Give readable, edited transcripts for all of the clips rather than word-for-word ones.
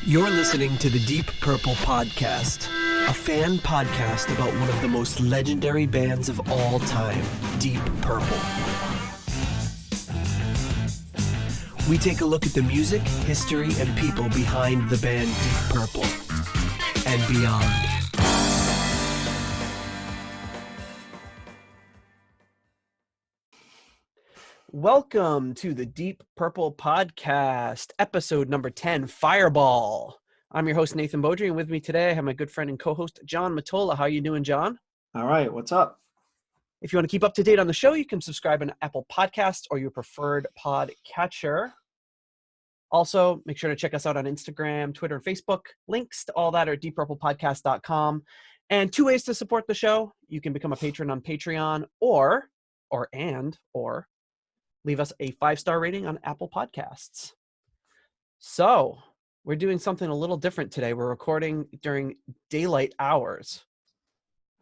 You're listening to the Deep Purple Podcast, a fan podcast about one of the most legendary bands of all time, Deep Purple. We take a look at the music, history, and people behind the band Deep Purple and beyond. Welcome to the Deep Purple Podcast, episode number 10, Fireball. I'm your host, Nathan Beaudry, and with me today I have my good friend and co-host, John Matola. How are you doing, John? All right, what's up? If you want to keep up to date on the show, you can subscribe on Apple Podcasts or your preferred podcatcher. Also, make sure to check us out on Instagram, Twitter, and Facebook. Links to all that are at deeppurplepodcast.com. And two ways to support the show. You can become a patron on Patreon or leave us a 5-star rating on Apple Podcasts. So we're doing something a little different today. We're recording during daylight hours.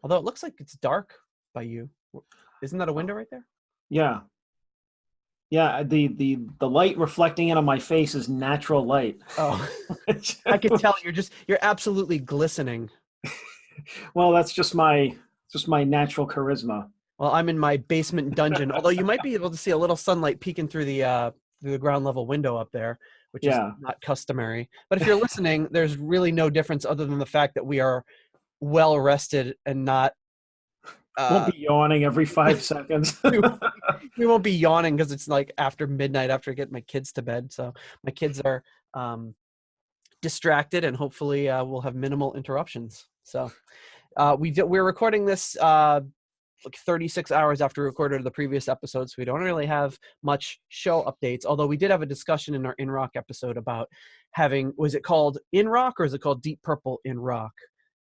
Although it looks like it's dark by you. Isn't that a window right there? Yeah. Yeah, the light reflecting in on my face is natural light. Oh, I can tell you're absolutely glistening. Well, that's just my natural charisma. Well, I'm in my basement dungeon, although you might be able to see a little sunlight peeking through the ground level window up there, which is not customary. But if you're listening, there's really no difference other than the fact that we are well rested and not won't be yawning every 5 seconds. we won't be yawning because it's like after midnight after I get my kids to bed. So my kids are distracted, and hopefully we'll have minimal interruptions. So we're recording this like 36 hours after we recorded the previous episode, so we don't really have much show updates, although we did have a discussion in our In Rock episode about was it called In Rock or is it called Deep Purple In Rock?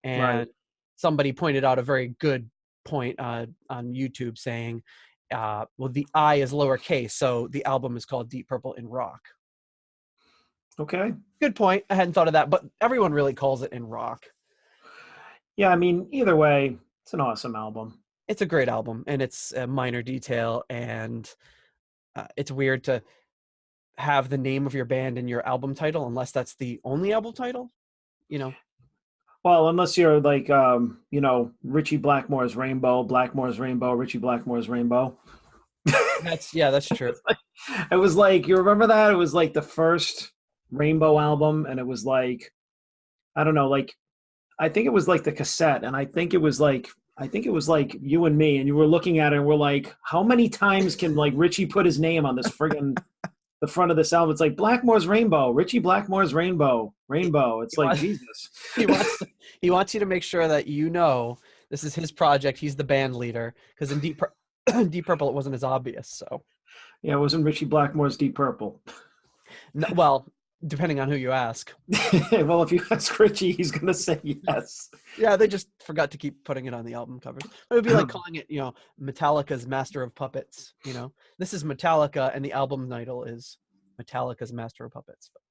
And somebody pointed out a very good point on YouTube saying, well, the I is lowercase, so the album is called Deep Purple In Rock. Okay. Good point. I hadn't thought of that, but everyone really calls it In Rock. Yeah, I mean, either way, it's an awesome album. It's a great album, and it's a minor detail, and it's weird to have the name of your band in your album title unless that's the only album title, you know. Well, unless you're like, Richie Blackmore's Rainbow, Richie Blackmore's Rainbow. That's true. It was like, you remember that? It was like the first Rainbow album, and it was like, I don't know, like, I think it was like the cassette, and I think it was like you and me, and you were looking at it and we're like, how many times can like Richie put his name on this friggin' the front of this album? It's like Blackmore's Rainbow, Richie Blackmore's Rainbow. It's like Jesus. He wants you to make sure that this is his project. He's the band leader, because in Deep Purple it wasn't as obvious. So yeah, it wasn't Richie Blackmore's Deep Purple. No, well, depending on who you ask. Well, if you ask Richie, he's going to say yes. Yeah, they just forgot to keep putting it on the album covers. It would be like calling it, Metallica's Master of Puppets. This is Metallica, and the album title is Metallica's Master of Puppets. But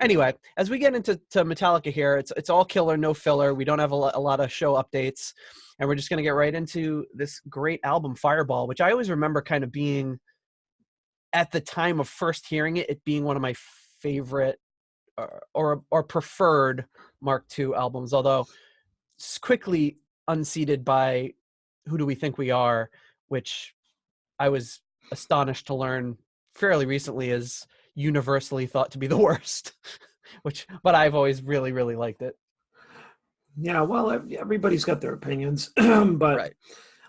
anyway, as we get into Metallica here, it's all killer, no filler. We don't have a lot of show updates, and we're just going to get right into this great album, Fireball, which I always remember kind of being, at the time of first hearing it being one of my favorite or preferred Mark II albums, although it's quickly unseated by Who Do We Think We Are, which I was astonished to learn fairly recently is universally thought to be the worst, but I've always really, really liked it. Yeah, well, everybody's got their opinions, but right.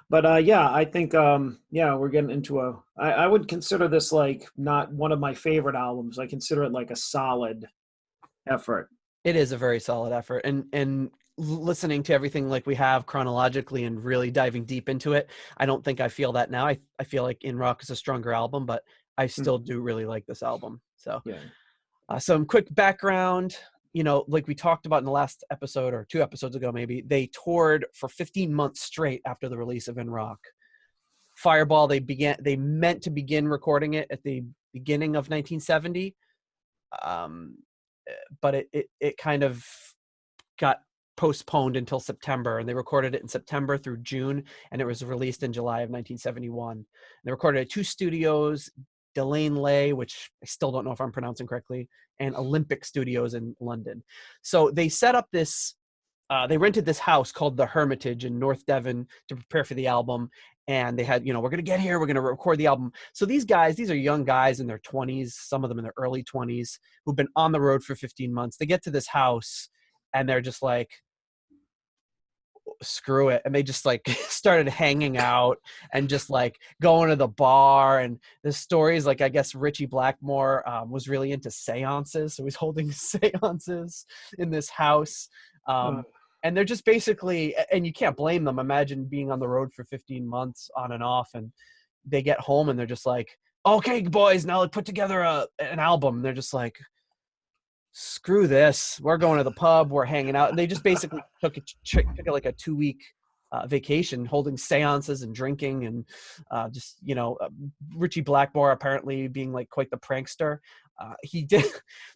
But yeah, I think we're getting into I would consider this like not one of my favorite albums. I consider it like a solid effort. It is a very solid effort, and listening to everything like we have chronologically and really diving deep into it, I don't think I feel that now. I feel like In Rock is a stronger album, but I still do really like this album. So some quick background. Like we talked about in the last episode or 2 episodes ago, maybe, they toured for 15 months straight after the release of In Rock. Fireball, they meant to begin recording it at the beginning of 1970. But it kind of got postponed until September, and they recorded it in September through June, and it was released in July of 1971. And they recorded at 2 studios, Delane Lay, which I still don't know if I'm pronouncing correctly, and Olympic Studios in London. So they set up this, they rented this house called the Hermitage in North Devon to prepare for the album. And they had, we're going to get here, we're going to record the album. So these guys, these are young guys in their 20s, some of them in their early 20s, who've been on the road for 15 months. They get to this house and they're just like, screw it. And they just like started hanging out and just like going to the bar. And the stories, like, I guess Richie Blackmore was really into seances. So he's holding seances in this house. And they're just basically, and you can't blame them. Imagine being on the road for 15 months on and off, and they get home and they're just like, okay, boys, now let's put together an album. And they're just like, screw this. We're going to the pub. We're hanging out. And they just basically took like a 2-week vacation, holding seances and drinking and just, Richie Blackmore apparently being like quite the prankster. He did.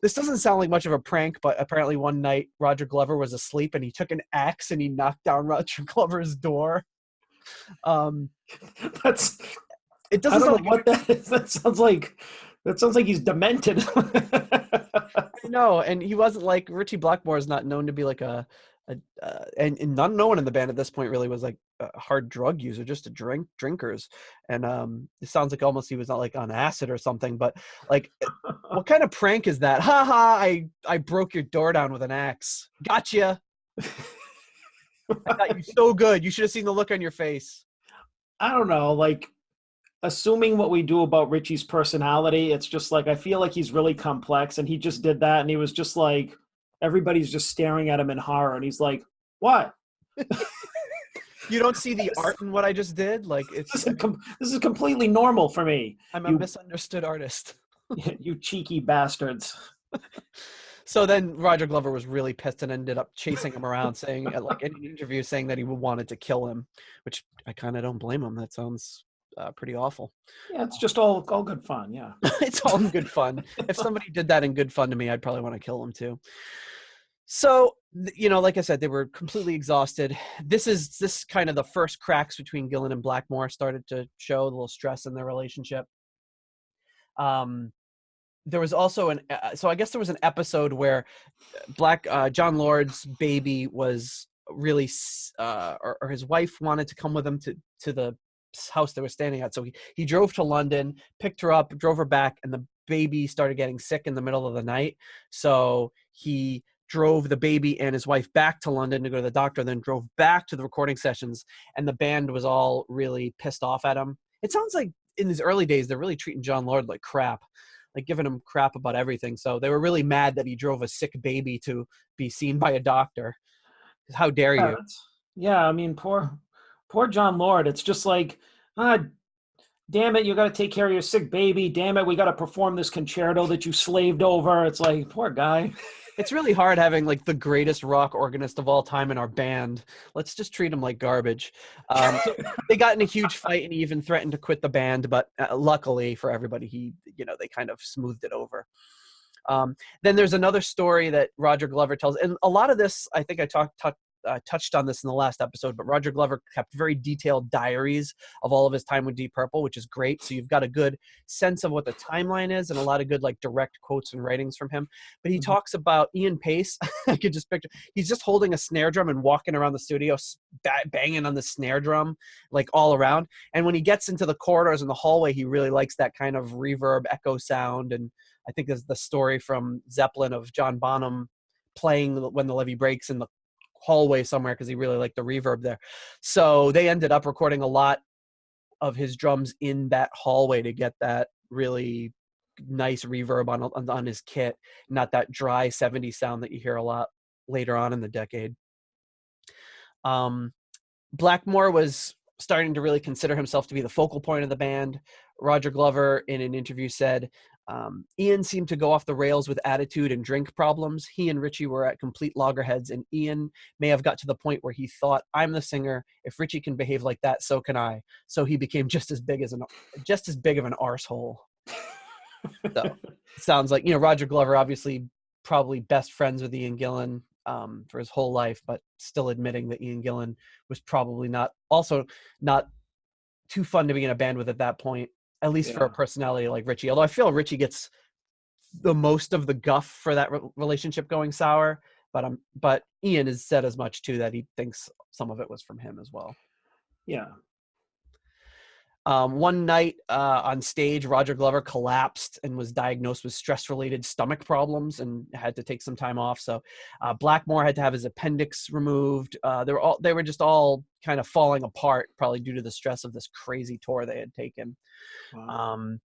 This doesn't sound like much of a prank, but apparently one night Roger Glover was asleep and he took an axe and he knocked down Roger Glover's door. That's. It doesn't. I don't know what that is. That sounds like he's demented. I know, and he wasn't like Richie Blackmore is not known to be like and no one in the band at this point really was like a hard drug user, just drinkers. And it sounds like almost he was not like on acid or something, but like, what kind of prank is that? Ha ha, I broke your door down with an axe. Gotcha. I got you so good. You should have seen the look on your face. I don't know, like, assuming what we do about Richie's personality, it's just like, I feel like he's really complex, and he just did that, and he was just like, everybody's just staring at him in horror, and he's like, what? You don't see the art in what I just did? Like, this is completely normal for me. I'm a misunderstood artist. You cheeky bastards. So then Roger Glover was really pissed and ended up chasing him around, saying, like, in an interview, saying that he wanted to kill him, which I kind of don't blame him. That sounds pretty awful. Yeah, it's just all good fun. Yeah. It's all in good fun. If somebody did that in good fun to me, I'd probably want to kill them too. So, like I said, they were completely exhausted. This kind of the first cracks between Gillan and Blackmore started to show, a little stress in their relationship. There was also so I guess there was an episode where John Lord's baby was really, or his wife wanted to come with him to the house they were standing at. So he drove to London, picked her up, drove her back, and the baby started getting sick in the middle of the night. So he drove the baby and his wife back to London to go to the doctor, then drove back to the recording sessions, and the band was all really pissed off at him. It sounds like in his early days, they're really treating John Lord like crap, like giving him crap about everything. So they were really mad that he drove a sick baby to be seen by a doctor. How dare you? Yeah, I mean, poor John Lord. It's just like, damn it, you got to take care of your sick baby. Damn it, we got to perform this concerto that you slaved over. It's like, poor guy. It's really hard having like the greatest rock organist of all time in our band. Let's just treat him like garbage. So they got in a huge fight and he even threatened to quit the band, but luckily for everybody, they kind of smoothed it over. Then there's another story that Roger Glover tells, and a lot of this, I think I touched on this in the last episode, but Roger Glover kept very detailed diaries of all of his time with Deep Purple, which is great. So you've got a good sense of what the timeline is and a lot of good like direct quotes and writings from him. But he talks about Ian Pace. I could just picture, he's just holding a snare drum and walking around the studio, banging on the snare drum, like all around. And when he gets into the corridors and the hallway, he really likes that kind of reverb echo sound. And I think there's the story from Zeppelin of John Bonham playing When the Levee Breaks in the hallway somewhere because he really liked the reverb there. So they ended up recording a lot of his drums in that hallway to get that really nice reverb on his kit, not that dry 70s sound that you hear a lot later on in the decade. Blackmore was starting to really consider himself to be the focal point of the band. Roger Glover in an interview said, Ian seemed to go off the rails with attitude and drink problems. He and Richie were at complete loggerheads, and Ian may have got to the point where he thought, I'm the singer. If Richie can behave like that, so can I. So he became just as big of an arsehole. So sounds like, Roger Glover obviously probably best friends with Ian Gillan for his whole life, but still admitting that Ian Gillan was probably not too fun to be in a band with at that point. at least for a personality like Richie. Although I feel Richie gets the most of the guff for that relationship going sour, but Ian has said as much too, that he thinks some of it was from him as well. Yeah. One night on stage, Roger Glover collapsed and was diagnosed with stress-related stomach problems and had to take some time off. So Blackmore had to have his appendix removed. They were just all kind of falling apart, probably due to the stress of this crazy tour they had taken. Wow.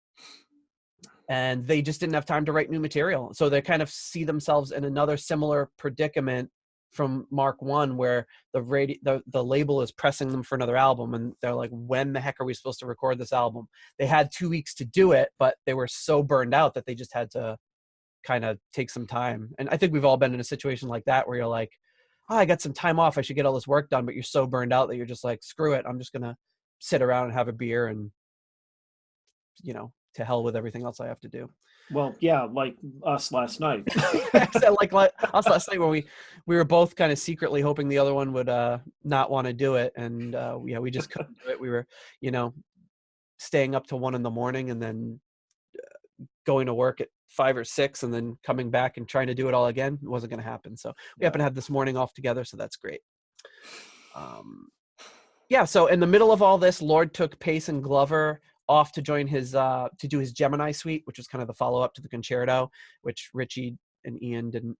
And they just didn't have time to write new material. So they kind of see themselves in another similar predicament from Mark 1, where the label is pressing them for another album, and they're like, when the heck are we supposed to record this album? They had 2 weeks to do it, but they were so burned out that they just had to kind of take some time. And I think we've all been in a situation like that, where you're like, oh, I got some time off, I should get all this work done, but you're so burned out that you're just like, screw it, I'm just gonna sit around and have a beer and, you know, to hell with everything else I have to do. Well, yeah, like us last night. like us last night, where we were both kind of secretly hoping the other one would not want to do it, and we just couldn't do it. We were, you know, staying up to 1 a.m. and then going to work at 5 or 6, and then coming back and trying to do it all again. It wasn't going to happen. So we happen to have this morning off together, so that's great. So in the middle of all this, Lord took Pace and Glover off to join his to do his Gemini suite, which was kind of the follow-up to the concerto, which Richie and Ian didn't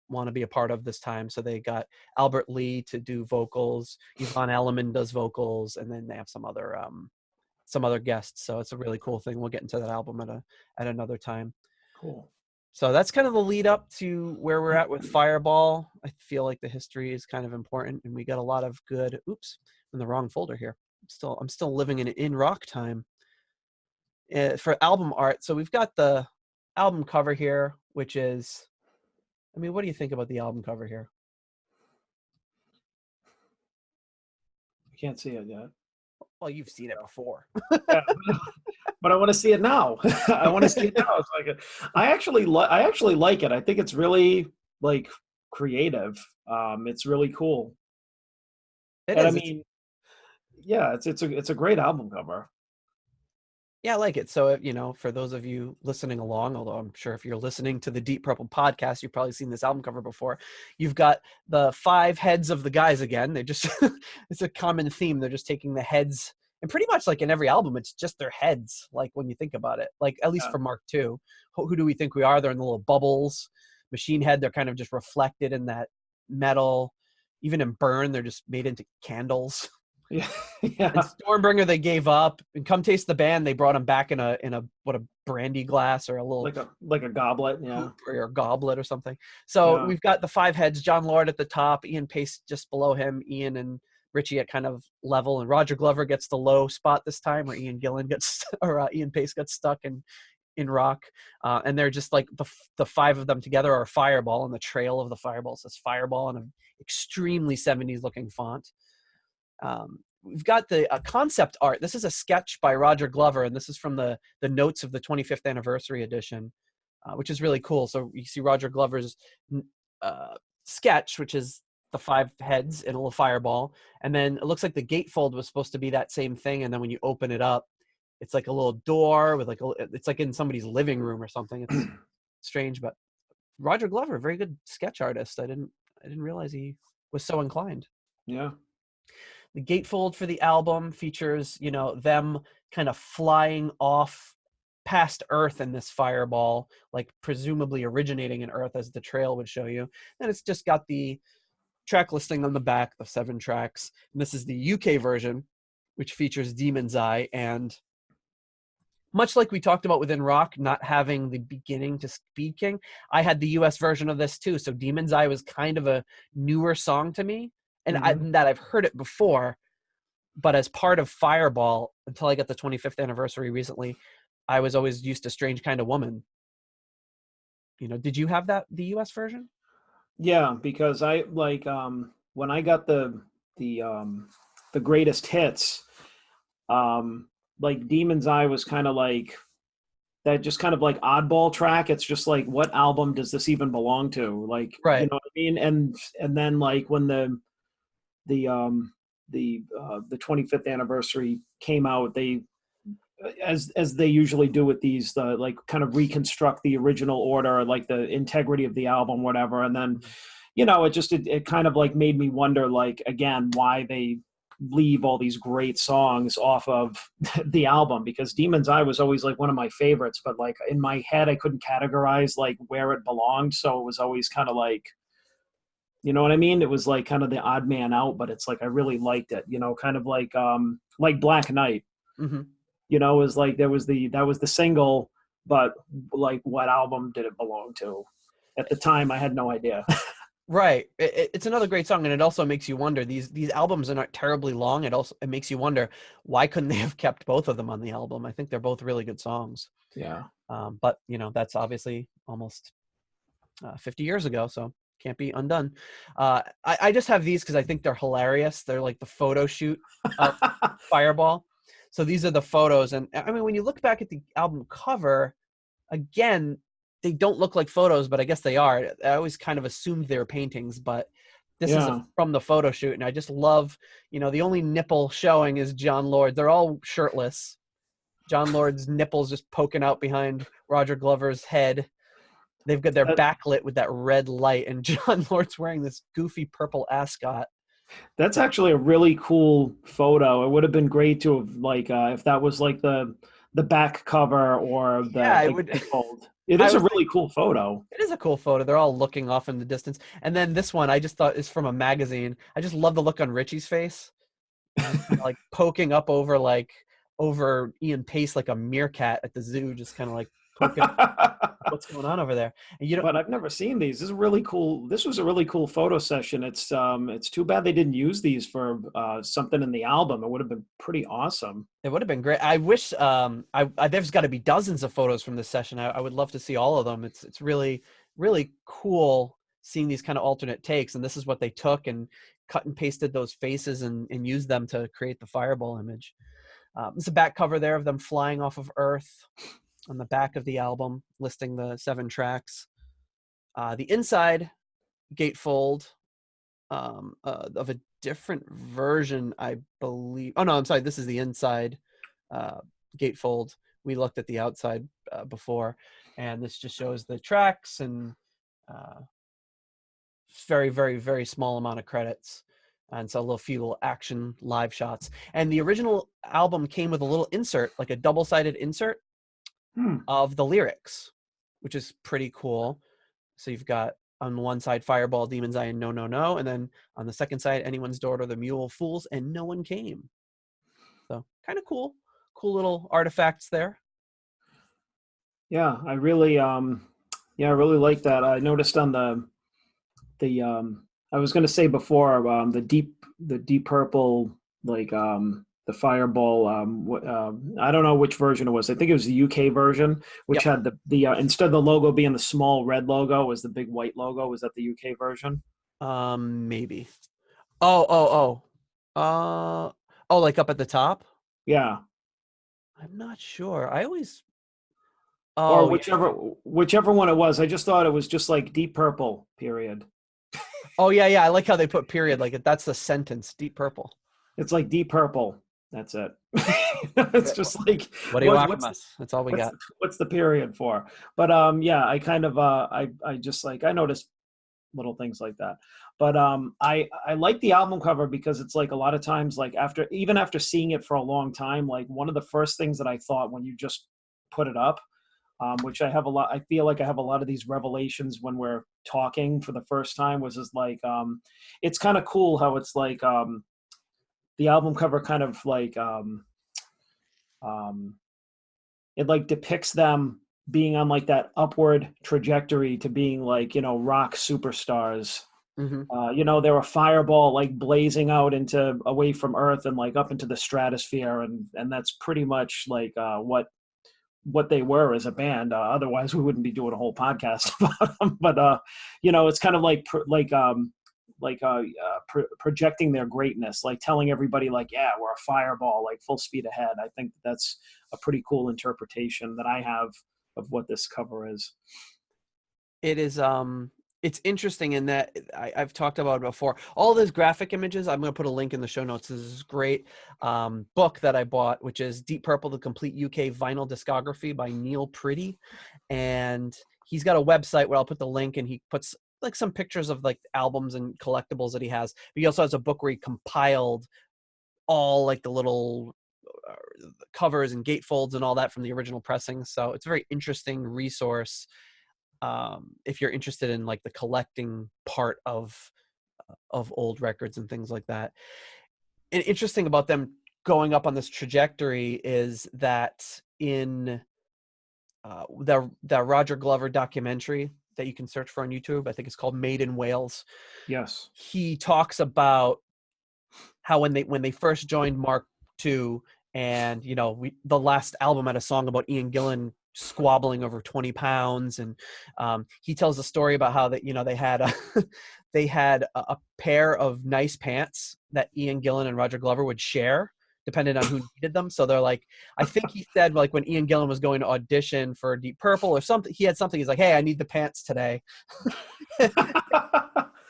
want to be a part of this time. So they got Albert Lee to do vocals, Yvonne Elliman does vocals, and then they have some other guests. So it's a really cool thing. We'll get into that album at another time. Cool. So that's kind of the lead up to where we're at with Fireball. I feel like the history is kind of important, and we got a lot of good, in the wrong folder here. I'm still living in rock time for album art. So we've got the album cover here, which is, I mean, what do you think about the album cover here? I can't see it yet. Well, you've seen it before. Yeah, but I want to see it now. I want to see it now. It's like I actually like it. I think it's really creative. It's really cool. I mean, yeah, it's a great album cover. Yeah, I like it. So, you know, for those of you listening along, although I'm sure if you're listening to the Deep Purple podcast, you've probably seen this album cover before. You've got the 5 heads of the guys again. They just, it's a common theme. They're just taking the heads, and pretty much like in every album, it's just their heads. Like when you think about it, like at least for Mark II, who do we think we are? They're in the little bubbles. Machine Head, they're kind of just reflected in that metal. Even in Burn, they're just made into candles. Yeah. And Stormbringer, they gave up. And Come Taste the Band, they brought him back in a brandy glass or a little like a goblet, or a goblet or something. So we've got the 5 heads. John Lord at the top, Ian Pace just below him, Ian and Richie at kind of level, and Roger Glover gets the low spot this time, where Ian Pace gets stuck in rock, and they're just like the 5 of them together are Fireball, and the trail of the Fireball says Fireball in an extremely 70s looking font. We've got the concept art. This is a sketch by Roger Glover, and this is from the notes of the 25th anniversary edition, which is really cool. So you see Roger Glover's sketch, which is the 5 heads in a little fireball, and then it looks like the gatefold was supposed to be that same thing, and then when you open it up, it's like a little door with it's like in somebody's living room or something. It's strange, but Roger Glover, very good sketch artist. I didn't realize he was so inclined. Yeah. The gatefold for the album features, you know, them kind of flying off past Earth in this fireball, like presumably originating in Earth, as the trail would show you. And it's just got the track listing on the back, the 7 tracks. And this is the UK version, which features Demon's Eye. And much like we talked about within rock, not having the beginning to Speed King, I had the US version of this too. So Demon's Eye was kind of a newer song to me. And I've heard it before, but as part of Fireball, until I got the 25th anniversary recently, I was always used to Strange Kind of Woman. You know, did you have the US version? Yeah, because I when I got the greatest hits, like Demon's Eye was kind of like that, just kind of like oddball track. It's just like, what album does this even belong to? Like, right. You know what I mean? And then like when the 25th anniversary came out, they as they usually do with these, like kind of reconstruct the original order, like the integrity of the album, whatever. And then, it kind of like made me wonder, like, again, why they leave all these great songs off of the album, because Demon's Eye was always like one of my favorites, but like in my head, I couldn't categorize like where it belonged. So it was always kind of like, you know what I mean? It was like kind of the odd man out, but it's like, I really liked it, kind of like Black Knight, Mm-hmm. it was like, that was the single, but like what album did it belong to? At the time, I had no idea. Right. It's another great song, and it also makes you wonder. These albums are not terribly long. It makes you wonder, why couldn't they have kept both of them on the album? I think they're both really good songs. Yeah. But that's obviously almost 50 years ago, so can't be undone. I just have these because I think they're hilarious. They're like the photo shoot of Fireball. So these are the photos, and I mean, when you look back at the album cover, again, they don't look like photos, but I guess they are. I always kind of assumed they were paintings, but this is from the photo shoot, and I just love, the only nipple showing is John Lord. They're all shirtless. John Lord's nipples just poking out behind Roger Glover's head. They've got their backlit with that red light, and John Lord's wearing this goofy purple ascot. That's actually a really cool photo. It would have been great to have, like, if that was like the back cover or the fold. It is a really cool photo. It is a cool photo. They're all looking off in the distance. And then this one, I just thought is from a magazine. I just love the look on Richie's face. Like poking up over Ian Pace like a meerkat at the zoo, just kind of like poking what's going on over there. And but I've never seen these. This is really cool. This was a really cool photo session. It's too bad they didn't use these for something in the album. It would have been pretty awesome. It would have been great. I wish there's got to be dozens of photos from this session. I would love to see all of them. It's really, really cool seeing these kind of alternate takes. And this is what they took and cut and pasted those faces and used them to create the Fireball image. There's a back cover there of them flying off of Earth on the back of the album, listing the 7 tracks. The inside gatefold of a different version, I believe. Oh, no, I'm sorry. This is the inside gatefold. We looked at the outside before, and this just shows the tracks and very, very, very small amount of credits. And so a few little action live shots. And the original album came with a little insert, like a double-sided insert of the lyrics, which is pretty cool. So you've got on one side Fireball, Demon's Eye, and No, No, No. And then on the second side, Anyone's Daughter, The Mule, Fools, and No One Came. So kind of cool little artifacts there. Yeah, I really like that. I noticed on the I was going to say before, the deep purple, like the Fireball. I don't know which version it was. I think it was the UK version, which had the instead of the logo being the small red logo, was the big white logo. Was that the UK version? Maybe. Oh, like up at the top. Yeah. I'm not sure. I always. Or whichever one it was. I just thought it was just like Deep Purple. Period. Oh yeah. I like how they put period. Like that's the sentence. Deep Purple. It's like Deep Purple. That's it. It's just like, what do you want from us? That's all we got. What's the period for? But yeah, I kind of I just like, I noticed little things like that. But I like the album cover because it's like a lot of times, like after seeing it for a long time, like one of the first things that I thought when you just put it up, which I feel like I have a lot of these revelations when we're talking for the first time, was just like, it's kind of cool how it's like, the album cover kind of like, it like depicts them being on like that upward trajectory to being like, rock superstars. Mm-hmm. They were a fireball like blazing out away from Earth and like up into the stratosphere, and that's pretty much like what they were as a band. Otherwise, we wouldn't be doing a whole podcast about them. But it's kind of like projecting their greatness, like telling everybody like, yeah, we're a fireball, like full speed ahead. I think that's a pretty cool interpretation that I have of what this cover is. It is it's interesting in that I've talked about it before. All those graphic images, I'm going to put a link in the show notes. This is great book that I bought, which is Deep Purple, The Complete UK Vinyl Discography by Neil Pretty. And he's got a website where I'll put the link, and he puts like some pictures of like albums and collectibles that he has. But he also has a book where he compiled all like the little covers and gatefolds and all that from the original pressing. So it's a very interesting resource if you're interested in like the collecting part of old records and things like that. And interesting about them going up on this trajectory is that in the Roger Glover documentary that you can search for on YouTube, I think it's called Made in Wales. Yes. He talks about how when they first joined Mark II, and you know, the last album had a song about Ian Gillan squabbling over 20 pounds, and he tells a story about how that, you know, they had a pair of nice pants that Ian Gillan and Roger Glover would share depending on who needed them. So they're like, I think he said like when Ian Gillan was going to audition for Deep Purple or something, he had something, he's like, hey, I need the pants today.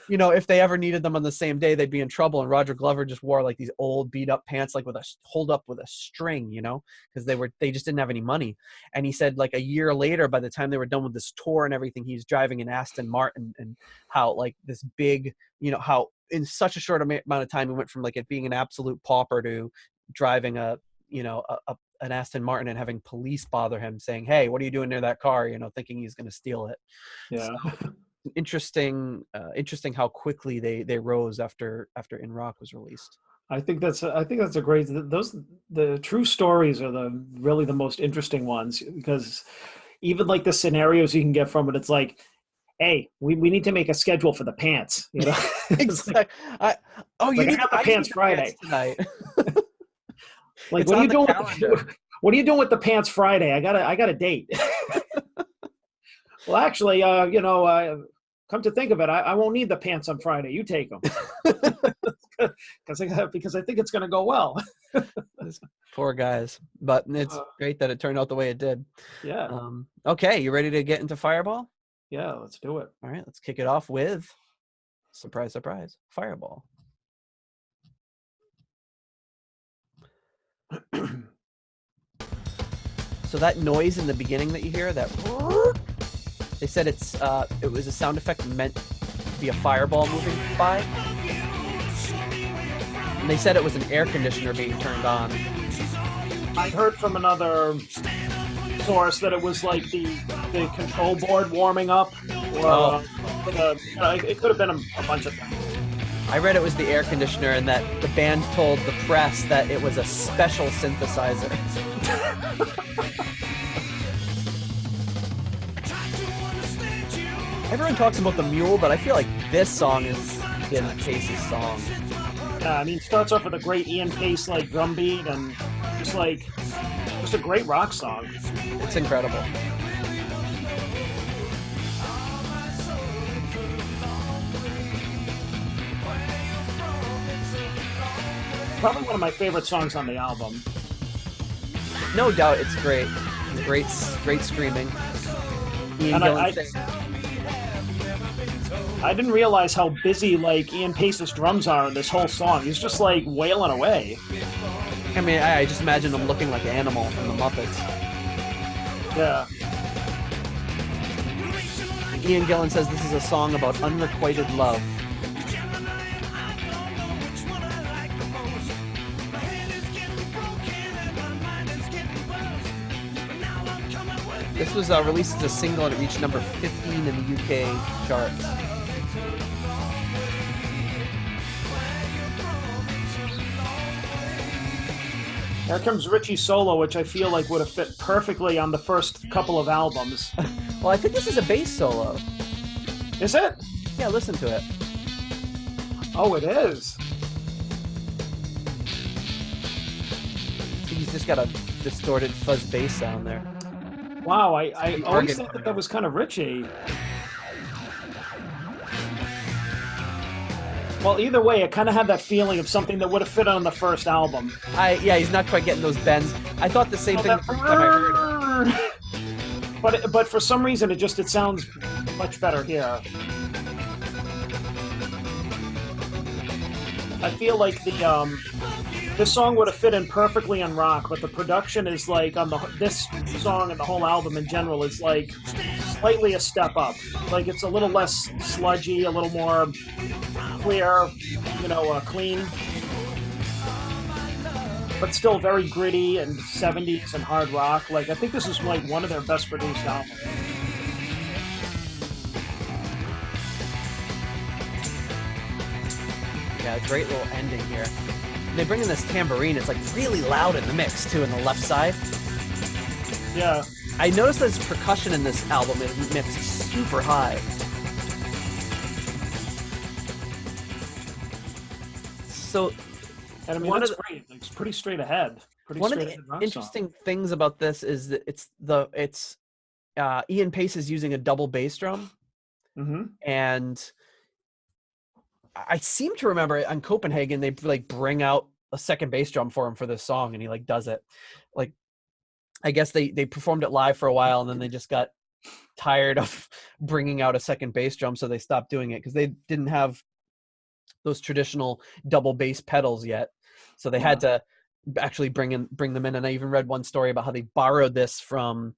You know, if they ever needed them on the same day, they'd be in trouble. And Roger Glover just wore like these old beat up pants, like with a hold up with a string, you know, because they just didn't have any money. And he said like a year later, by the time they were done with this tour and everything, he's driving an Aston Martin, and how like this big, you know, how in such a short amount of time, he went from like it being an absolute pauper to driving an Aston Martin and having police bother him saying, hey, what are you doing near that car? You know, thinking he's going to steal it. Yeah. So, interesting how quickly they rose after In Rock was released. I think that's a great, the true stories are really the most interesting ones, because even like the scenarios you can get from it, it's like, hey, we need to make a schedule for the pants, you know. Exactly. I got the pants Friday tonight. Like, what are you doing? What are you doing with the pants Friday? I got a date. Well, actually, come to think of it, I won't need the pants on Friday. You take them. because I think it's going to go well. Poor guys. But it's great that it turned out the way it did. Yeah. Okay, you ready to get into Fireball? Yeah, let's do it. All right, let's kick it off with, surprise, surprise, Fireball. So that noise in the beginning that you hear, that they said it was a sound effect meant to be a fireball moving by. And they said it was an air conditioner being turned on. I heard from another source that it was like the control board warming up. Or, it could have been a bunch of things. I read it was the air conditioner, and that the band told the press that it was a special synthesizer. Everyone talks about the mule, but I feel like this song is Ian Pace's song. Yeah, I mean, it starts off with a great Ian Pace like drum beat, and just a great rock song. It's incredible. Probably one of my favorite songs on the album. No doubt, it's great. Great screaming. Ian Gillan I didn't realize how busy like Ian Pace's drums are in this whole song. He's just like wailing away. I mean, I just imagine him looking like Animal from the Muppets. Yeah. Ian Gillan says this is a song about unrequited love. This was released as a single, and it reached number 15 in the UK charts. Here comes Richie's solo, which I feel like would have fit perfectly on the first couple of albums. Well, I think this is a bass solo. Is it? Yeah, listen to it. Oh, it is. He's just got a distorted fuzz bass sound there. Wow, I always thought that was kind of Richie. Well, either way, it kind of had that feeling of something that would have fit on the first album. Yeah, he's not quite getting those bends. I thought the same thing the first time I heard it. But for some reason, it sounds much better here. I feel like the this song would have fit in perfectly on rock, but the production is like on this song and the whole album in general is like slightly a step up. Like it's a little less sludgy, a little more clear, clean, but still very gritty and 70s and hard rock. Like I think this is like one of their best produced albums. Yeah, great little ending here. They bring in this tambourine. It's like really loud in the mix too, in the left side. Yeah. I noticed there's percussion in this album. It's mixed super high. So, and I mean that's great. It's pretty straight ahead. One of the interesting things about this is that it's Ian Pace is using a double bass drum, and I seem to remember on Copenhagen they like bring out a second bass drum for him for this song, and he like does it. Like, I guess they performed it live for a while, and then they just got tired of bringing out a second bass drum, so they stopped doing it because they didn't have those traditional double bass pedals yet. So they had to actually bring them in. And I even read one story about how they borrowed this from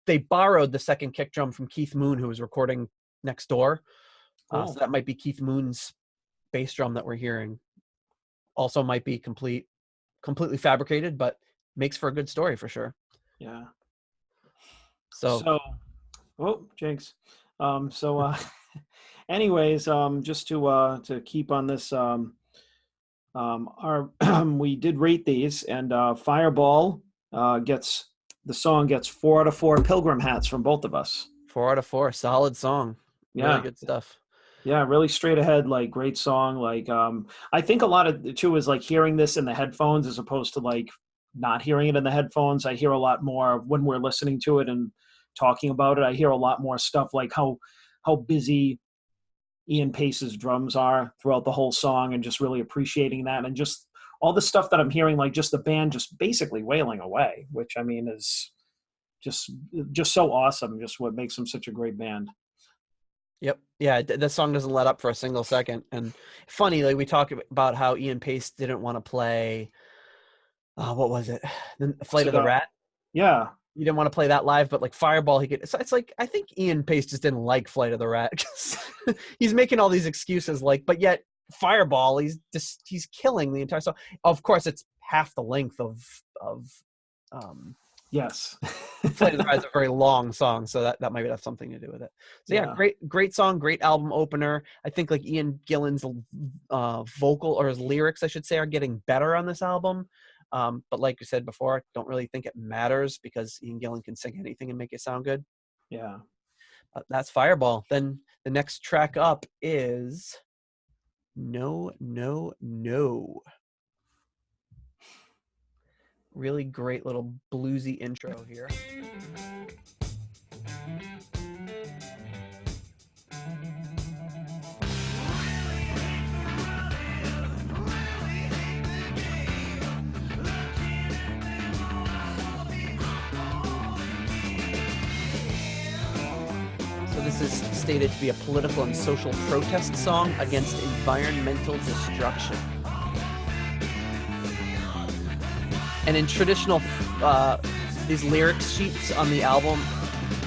they borrowed the second kick drum from Keith Moon, who was recording next door. So that might be Keith Moon's bass drum that we're hearing. Also might be completely fabricated, but makes for a good story for sure. Yeah. So Jinx. Anyways, just to keep on this, we did rate these, and Fireball the song gets 4 out of 4 Pilgrim hats from both of us. 4 out of 4, solid song. Yeah, really good stuff. Yeah, really straight ahead, like great song. Like I think a lot of it too is like hearing this in the headphones as opposed to like not hearing it in the headphones. I hear a lot more when we're listening to it and talking about it. I hear a lot more stuff like how busy Ian Pace's drums are throughout the whole song, and just really appreciating that, and just all the stuff that I'm hearing, like just the band just basically wailing away, which I mean is just so awesome. Just what makes them such a great band. Yep. Yeah, the song doesn't let up for a single second. And funny, like we talk about how Ian Pace didn't want to play, what was it? The Flight of the Rat. Yeah. You didn't want to play that live, but like Fireball, he could. So it's like I think Ian Pace just didn't like Flight of the Rat because he's making all these excuses, like, but yet Fireball, he's killing the entire song. Of course, it's half the length of yes. Flight of the Rat is a very long song, so that might have something to do with it. So yeah, great song, great album opener. I think like Ian Gillan's vocal, or his lyrics, I should say, are getting better on this album. But like you said before, I don't really think it matters because Ian Gillan can sing anything and make it sound good. Yeah. That's Fireball. Then the next track up is No, No, No. Really great little bluesy intro here. This is stated to be a political and social protest song against environmental destruction. And in traditional, these lyrics sheets on the album,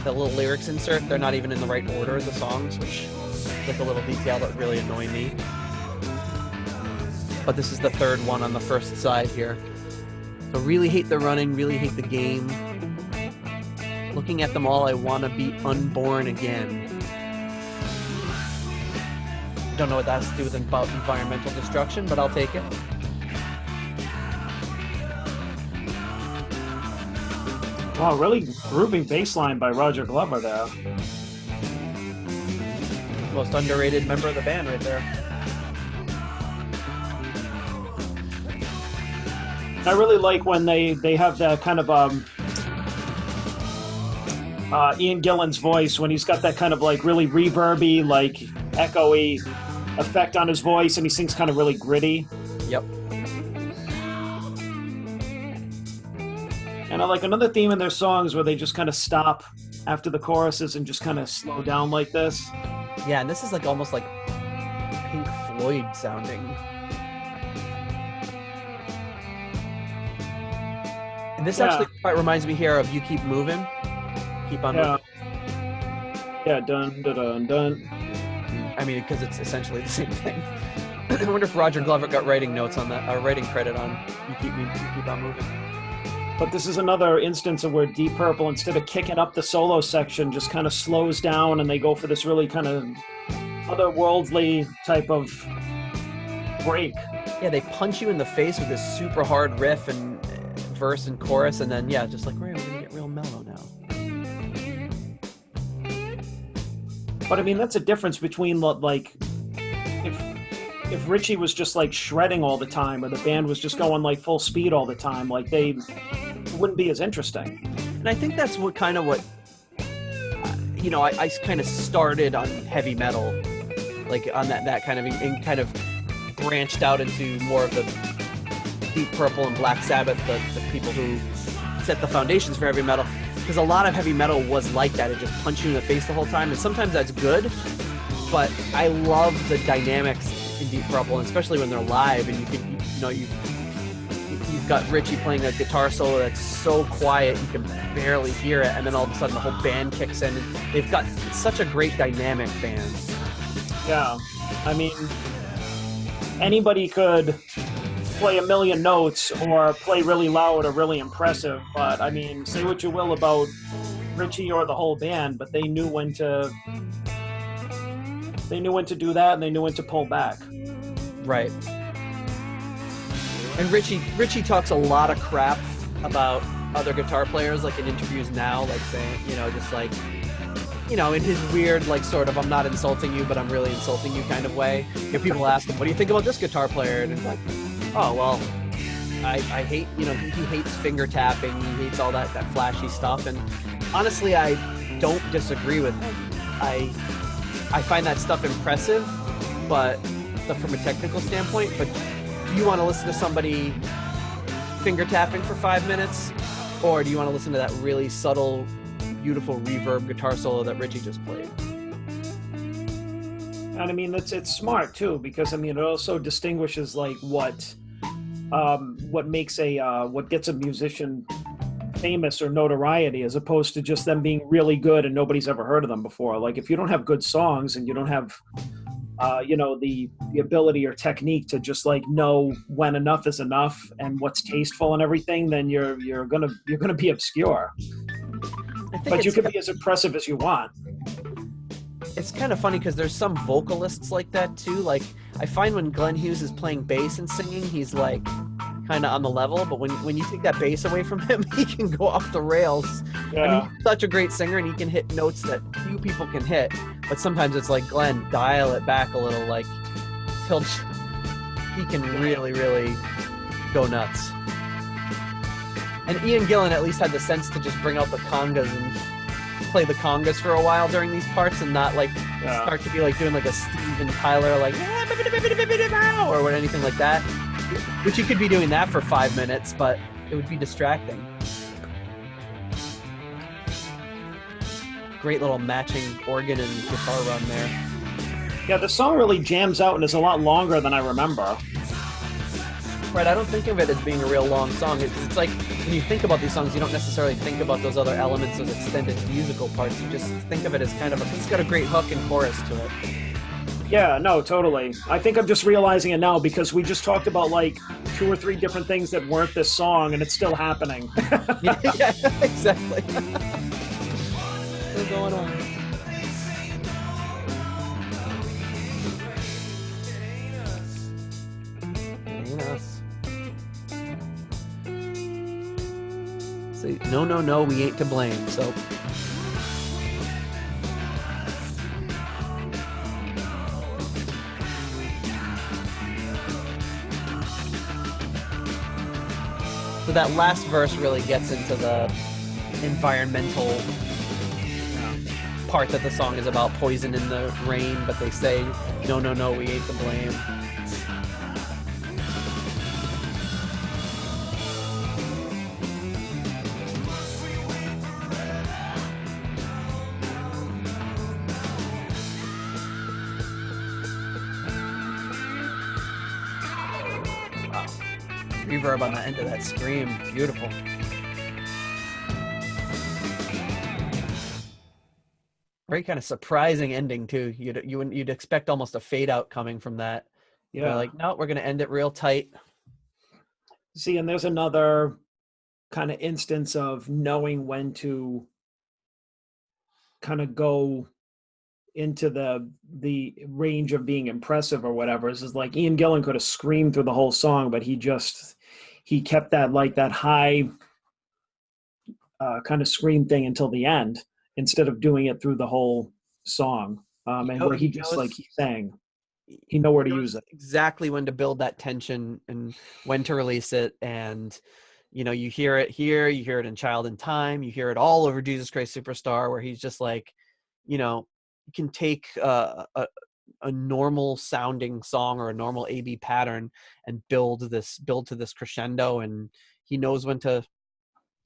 the little lyrics insert, they're not even in the right order of the songs, which is like a little detail that really annoyed me. But this is the third one on the first side here. So really hate the running, really hate the game. Looking at them all, I want to be unborn again. Don't know what that has to do with environmental destruction, but I'll take it. Wow, really grooving bass line by Roger Glover there. Most underrated member of the band right there. I really like when they have that kind of Ian Gillan's voice, when he's got that kind of like really reverby, like echoey effect on his voice, and he sings kind of really gritty. Yep. And I like another theme in their songs where they just kind of stop after the choruses and just kind of slow down like this. Yeah, and this is like almost like Pink Floyd sounding. This actually quite reminds me here of "You Keep Moving." Keep on moving. Yeah, dun dun dun dun. I mean, because it's essentially the same thing. I wonder if Roger Glover got writing notes on that, or writing credit on You Keep on Moving. But this is another instance of where Deep Purple, instead of kicking up the solo section, just kind of slows down, and they go for this really kind of otherworldly type of break. Yeah, they punch you in the face with this super hard riff and verse and chorus, and then just like, we're gonna get real mellow now. But I mean, that's a difference between like if Richie was just like shredding all the time, or the band was just going like full speed all the time, like it wouldn't be as interesting. And I think that's what I kind of started on heavy metal, like on that kind of, and kind of branched out into more of the Deep Purple and Black Sabbath, the people who set the foundations for heavy metal. Because a lot of heavy metal was like that. It just punched you in the face the whole time. And sometimes that's good, but I love the dynamics in Deep Purple, and especially when they're live, and you've got Richie playing a guitar solo that's so quiet you can barely hear it, and then all of a sudden the whole band kicks in, and they've got such a great dynamic band. Yeah, I mean, anybody could play a million notes or play really loud or really impressive, but I mean, say what you will about Richie or the whole band, but they knew when to do that, and they knew when to pull back. Right. And Richie talks a lot of crap about other guitar players, like in interviews now, like saying, just like, in his weird, like, sort of, I'm not insulting you, but I'm really insulting you kind of way. People ask him, what do you think about this guitar player? And he's like, oh, well, I hate, he hates finger tapping, he hates all that flashy stuff. And honestly, I don't disagree with him. I find that stuff impressive, but from a technical standpoint, but do you want to listen to somebody finger tapping for 5 minutes, or do you want to listen to that really subtle, beautiful reverb guitar solo that Richie just played? And I mean, it's smart too, because I mean, it also distinguishes like what makes what gets a musician famous or notoriety, as opposed to just them being really good and nobody's ever heard of them before. Like, if you don't have good songs and you don't have the ability or technique to just like know when enough is enough and what's tasteful and everything, then you're gonna be obscure. But you can be as impressive as you want. It's kind of funny because there's some vocalists like that too. Like, I find when Glenn Hughes is playing bass and singing, he's like kind of on the level, but when you take that bass away from him, he can go off the rails. Yeah. I mean, he's such a great singer, and he can hit notes that few people can hit, but sometimes it's like, Glenn, dial it back a little. Like, he can really, really go nuts. And Ian Gillan at least had the sense to just bring out the congas and play the congas for a while during these parts, and not like start to be like doing like a Steven Tyler like or anything like that, which you could be doing that for 5 minutes, but it would be distracting. Great little matching organ and guitar run there. Yeah, the song really jams out and is a lot longer than I remember. Right, I don't think of it as being a real long song. It's like, when you think about these songs, you don't necessarily think about those other elements, those extended musical parts. You just think of it as kind of it's got a great hook and chorus to it. Yeah, no, totally. I think I'm just realizing it now, because we just talked about like 2 or 3 different things that weren't this song, and it's still happening. Yeah, exactly. What's going on? Say, no, we ain't to blame. So that last verse really gets into the environmental part that the song is about, poison in the rain, but they say, no, we ain't to blame. Reverb on the end of that scream, beautiful. Very kind of surprising ending too. You'd expect almost a fade out coming from that. Yeah. They're like, no, we're gonna end it real tight. See, and there's another kind of instance of knowing when to kind of go into the range of being impressive or whatever. This is like Ian Gillan could have screamed through the whole song, but he kept that like that high kind of scream thing until the end instead of doing it through the whole song. And where he sang, he know where to use it. Exactly when to build that tension and when to release it. And, you hear it here, you hear it in Child in Time, you hear it all over Jesus Christ Superstar, where he's just like, you can take a normal sounding song or a normal A-B pattern and build to this crescendo. And he knows when to,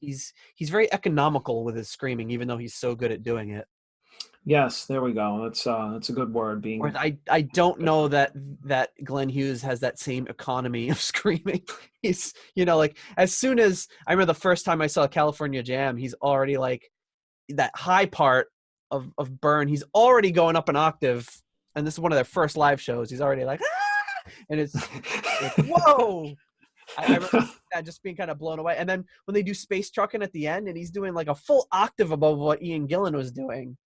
he's very economical with his screaming, even though he's so good at doing it. Yes, there we go. That's a good word. I don't know that Glenn Hughes has that same economy of screaming. He's, like as soon as I remember the first time I saw California Jam, he's already like that high part of Burn. He's already going up an octave, and this is one of their first live shows. He's already like, ah! And it's like, whoa. I remember that just being kind of blown away. And then when they do Space Truckin' at the end, and he's doing like a full octave above what Ian Gillan was doing.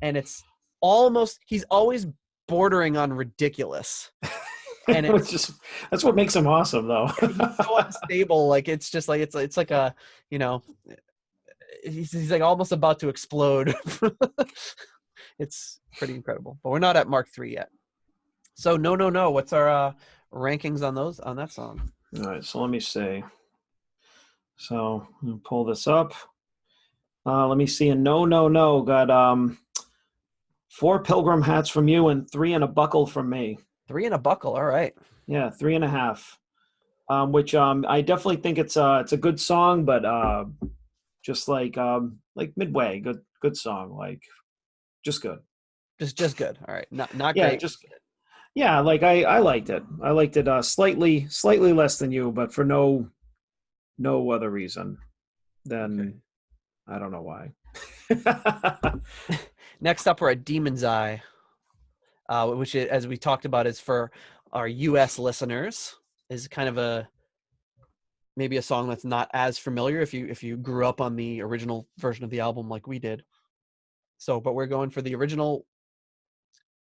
And it's almost, he's always bordering on ridiculous. And that's what makes him awesome though. He's so unstable. Like, it's just like, it's like a, he's like almost about to explode. It's pretty incredible, but we're not at Mark III yet. So no. What's our rankings on that song? All right. So let me see. So I'm gonna pull this up. Let me see. And no got 4 pilgrim hats from you and 3 and a buckle from me. 3 and a buckle. All right. Yeah. 3.5. Which I definitely think it's a good song, but just like midway, good song, like just good. Just good. All right. Not yeah, great. Just yeah, like I liked it. I liked it slightly less than you, but for no other reason than okay. I don't know why. Next up, we're at Demon's Eye, which, as we talked about, is for our U.S. listeners. Is kind of maybe a song that's not as familiar if you grew up on the original version of the album like we did. So, but we're going for the original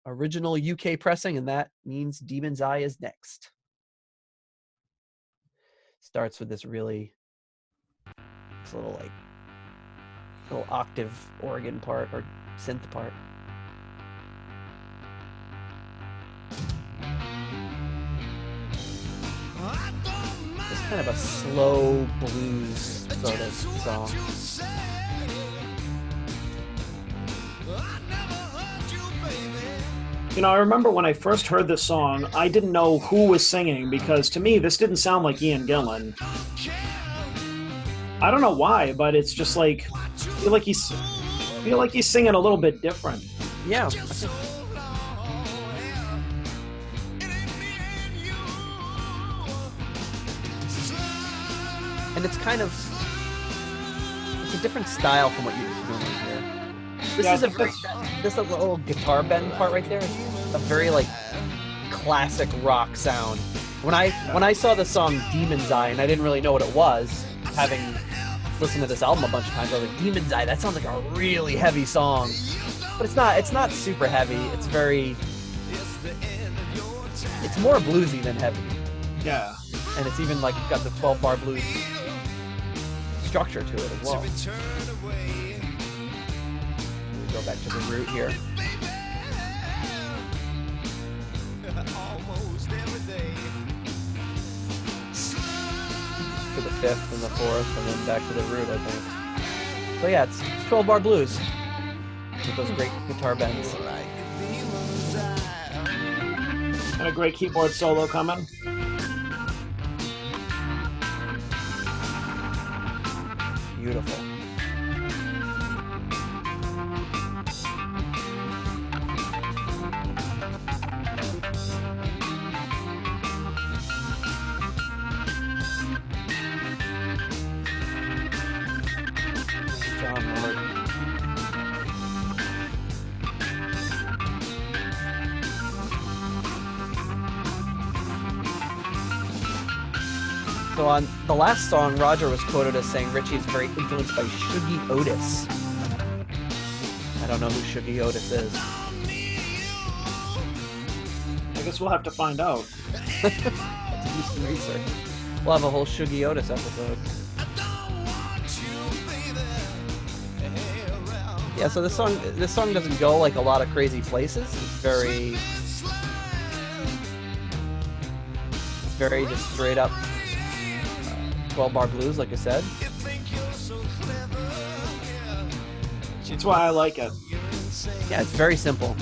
UK pressing, and that means Demon's Eye is next. Starts with this little octave organ part or synth part. It's kind of a slow blues sort of song. I remember when I first heard this song, I didn't know who was singing because to me this didn't sound like Ian Gillan. I don't know why, but it's just like I feel like he's singing a little bit different. Yeah. And it's kind of a different style from what you normally hear. This little guitar bend part right there is a very like classic rock sound. When I saw the song Demon's Eye, and I didn't really know what it was, having listened to this album a bunch of times, I was like, Demon's Eye, that sounds like a really heavy song. But it's not super heavy. It's more bluesy than heavy. Yeah. And it's even like got the 12-bar blues structure to it as well. We go back to the root here. To the 5th and the 4th, and then back to the root, I think. So yeah, it's 12-bar blues with those great guitar bends. And a great keyboard solo coming. Beautiful. So on the last song, Roger was quoted as saying Richie is very influenced by Shuggy Otis. I don't know who Shuggy Otis is. I guess we'll have to find out. Do some research. We'll have a whole Shuggy Otis episode. Yeah, so this song doesn't go like a lot of crazy places. It's very just straight up 12-bar blues, like I said. That's why I like it. Yeah, it's very simple.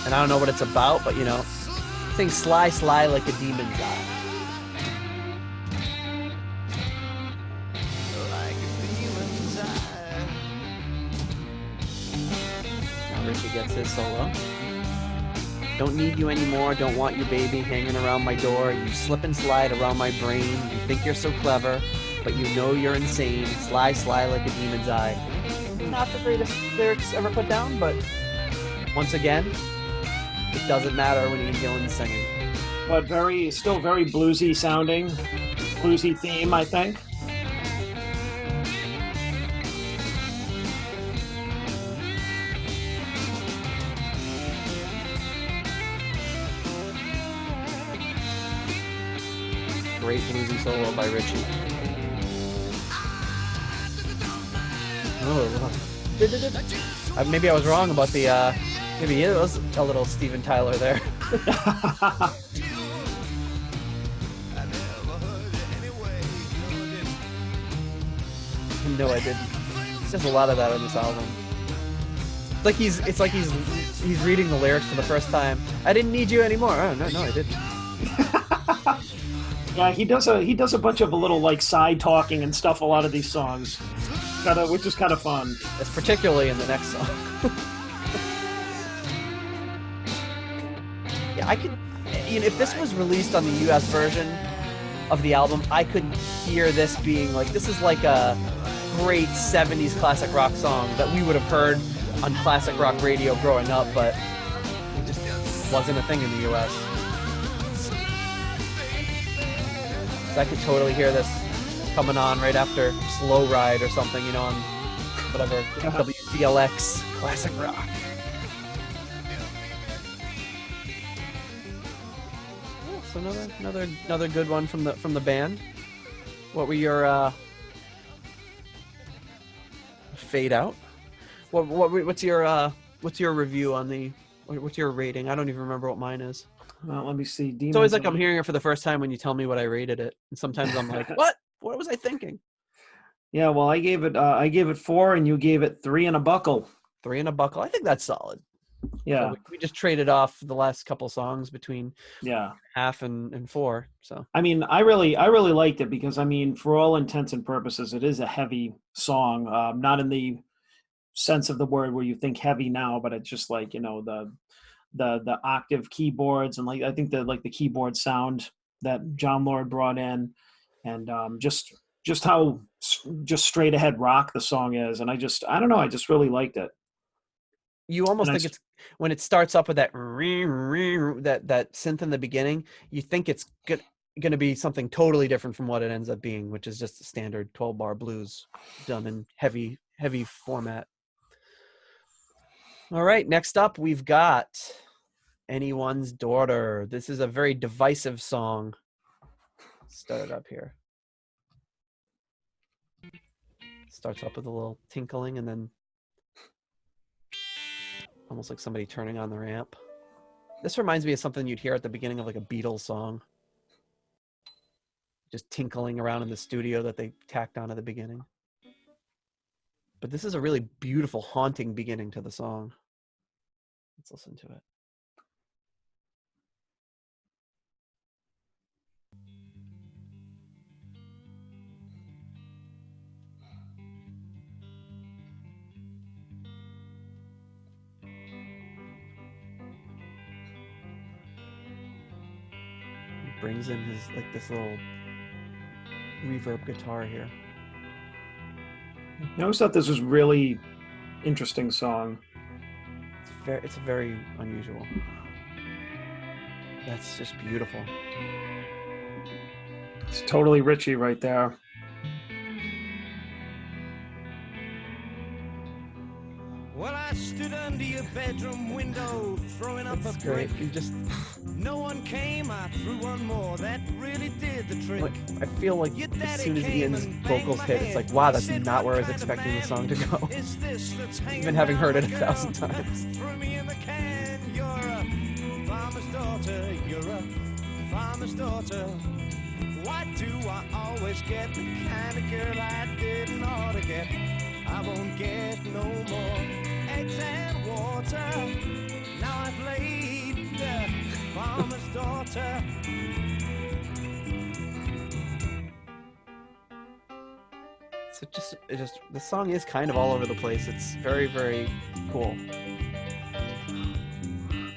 And I don't know what it's about, but you know, sing sly, sly like a demon's eye. Now Richie gets his solo. Don't need you anymore, don't want you, baby, hanging around my door. You slip and slide around my brain. You think you're so clever, but you know you're insane. Sly, sly like a demon's eye. Not the greatest lyrics ever put down, but once again, it doesn't matter when Ian Gillan's singing. But still very bluesy sounding. Bluesy theme, I think. Great bluesy solo by Richie. Oh, maybe I was wrong about the, maybe it was a little Steven Tyler there. No, I didn't. There's a lot of that on this album. It's like he's reading the lyrics for the first time. I didn't need you anymore. Oh, no, I didn't. Yeah, he does a bunch of little like side talking and stuff. A lot of these songs, which is kind of fun. It's particularly in the next song. Yeah, I could. You know, if this was released on the U.S. version of the album, I could hear this being like, this is like a great 70s classic rock song that we would have heard on classic rock radio growing up, but it just wasn't a thing in the U.S. So I could totally hear this coming on right after Slow Ride or something, you know, on whatever, WCLX classic rock. So another good one from the band. What were your fade out? What's your review on the? What's your rating? I don't even remember what mine is. Well, let me see. It's always like I'm hearing it for the first time when you tell me what I rated it, and sometimes I'm like, what? What was I thinking? Yeah, well, I gave it 4, and you gave it 3 and a buckle. 3 and a buckle. I think that's solid. Yeah, so we just traded off the last couple songs between half and 4. So I mean, I really liked it because I mean, for all intents and purposes, it is a heavy song. Not in the sense of the word where you think heavy now, but it's just like, you know, the octave keyboards and like I think the keyboard sound that John Lord brought in, and just how just straight ahead rock the song is, and I don't know, I just really liked it. You almost think it's when it starts up with that synth in the beginning, you think it's going to be something totally different from what it ends up being, which is just a standard 12-bar blues done in heavy format. All right, next up we've got Anyone's Daughter. This is a very divisive song. Start it up here. Starts up with a little tinkling and then almost like somebody turning on the ramp. This reminds me of something you'd hear at the beginning of like a Beatles song. Just tinkling around in the studio that they tacked on at the beginning. But this is a really beautiful, haunting beginning to the song. Let's listen to it. Brings in his like this little reverb guitar here. I always thought this was really interesting song. It's very unusual. That's just beautiful. It's totally Richie right there. Well, I stood under your bedroom window, throwing up That's a great. brick. You just No one came, I threw one more. That really did the trick. like, I feel like Your as daddy soon as came Ian's and banged vocals my hit, it's head. like, wow, He that's said, not "What where I was kind of expecting the man song to go. is this that's hanging Even having heard it around a the girl? 1,000 times. Threw me in the can. You're a farmer's daughter. You're a farmer's daughter. Why do I always get the kind of girl I didn't ought to get? I won't get no more eggs and water. Now I've laid the farmer's daughter. So the song is kind of all over the place. It's very, very cool.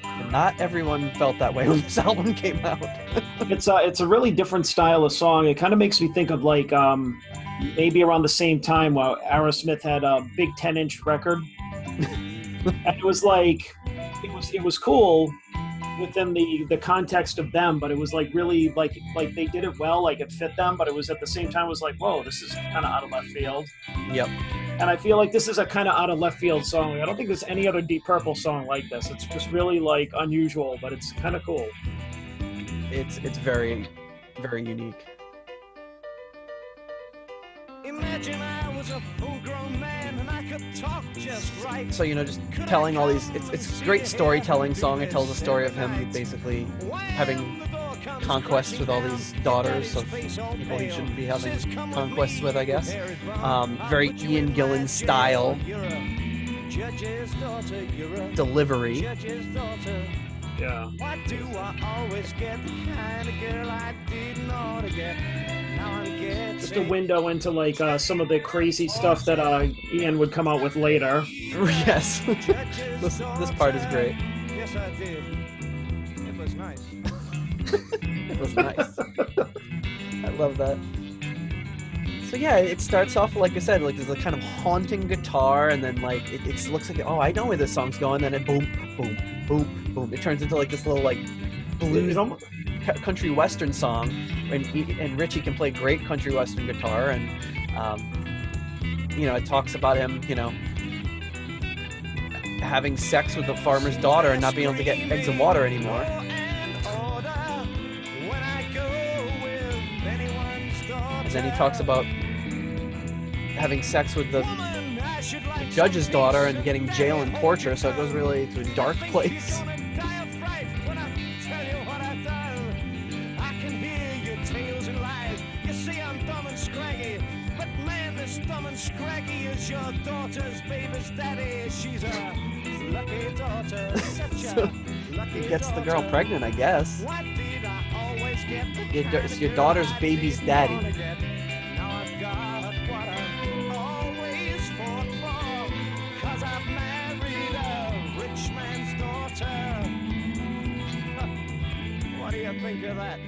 And not everyone felt that way when this album came out. It's a really different style of song. It kind of makes me think of like maybe around the same time while Aerosmith had a big 10-inch record, and it was like it was cool within the context of them, but it was like really like they did it well, like it fit them, but it was at the same time it was like, whoa, this is kind of out of left field. Yep. And I feel like this is a kind of out of left field song. I don't think there's any other Deep Purple song like this. It's just really like unusual, but it's kind of cool. It's very, very unique. Imagine I was a full-grown man and I could talk just right. So, just telling all these, it's a great storytelling song. It tells a story of him basically having conquests with all these daughters of people he shouldn't be having conquests with, I guess. Very Ian Gillan style delivery. Yeah. Why do I always get the kind of girl I didn't ought to get? Now I'm getting Just a window into like some of the crazy stuff that Ian would come out with later. Yes. this part is great. Yes, I did. It was nice. It was nice. I love that. So yeah, it starts off, like I said, like there's a kind of haunting guitar, and then like it looks like, oh, I know where this song's going. Then it boom, boom, boom, boom. It turns into like this little like blues country western song, and Richie can play great country western guitar, and it talks about him, having sex with the farmer's daughter and not being able to get eggs and water anymore. And then he talks about having sex with the judge's daughter and getting jail and torture, so it goes really to a dark place. Scraggy is your daughter's baby's daddy. She's a lucky daughter. So he gets the girl pregnant, I guess. Why did I always get It's your daughter's baby's daddy. Now I've got what I always fought for, 'cause I've married a rich man's daughter. What do you think of that?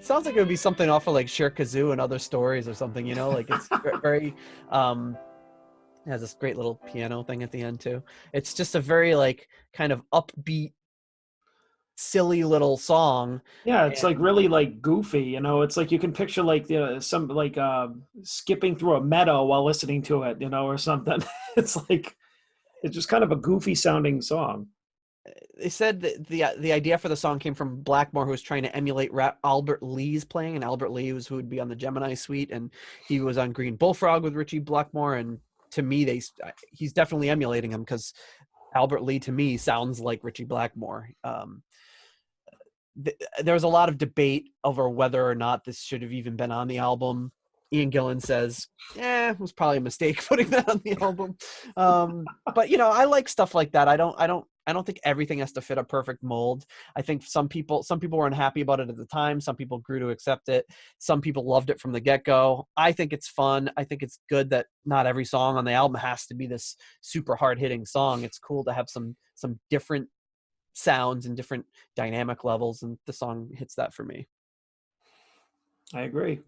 Sounds like it would be something off of like Sher Kazoo and Other Stories or something, like it's very it has this great little piano thing at the end too. It's just a very like kind of upbeat, silly little song. Yeah, it's like really like goofy, it's like you can picture like some like skipping through a meadow while listening to it, or something. It's like it's just kind of a goofy sounding song. They said that the idea for the song came from Blackmore, who was trying to emulate Albert Lee's playing, and Albert Lee was who would be on the Gemini Suite, and he was on Green Bullfrog with Richie Blackmore, and to me he's definitely emulating him, because Albert Lee to me sounds like Richie Blackmore. There was a lot of debate over whether or not this should have even been on the album. Ian Gillan says, it was probably a mistake putting that on the album. But I like stuff like that. I don't think everything has to fit a perfect mold. I think some people were unhappy about it at the time. Some people grew to accept it. Some people loved it from the get-go. I think it's fun. I think it's good that not every song on the album has to be this super hard-hitting song. It's cool to have some different sounds and different dynamic levels, and the song hits that for me. I agree.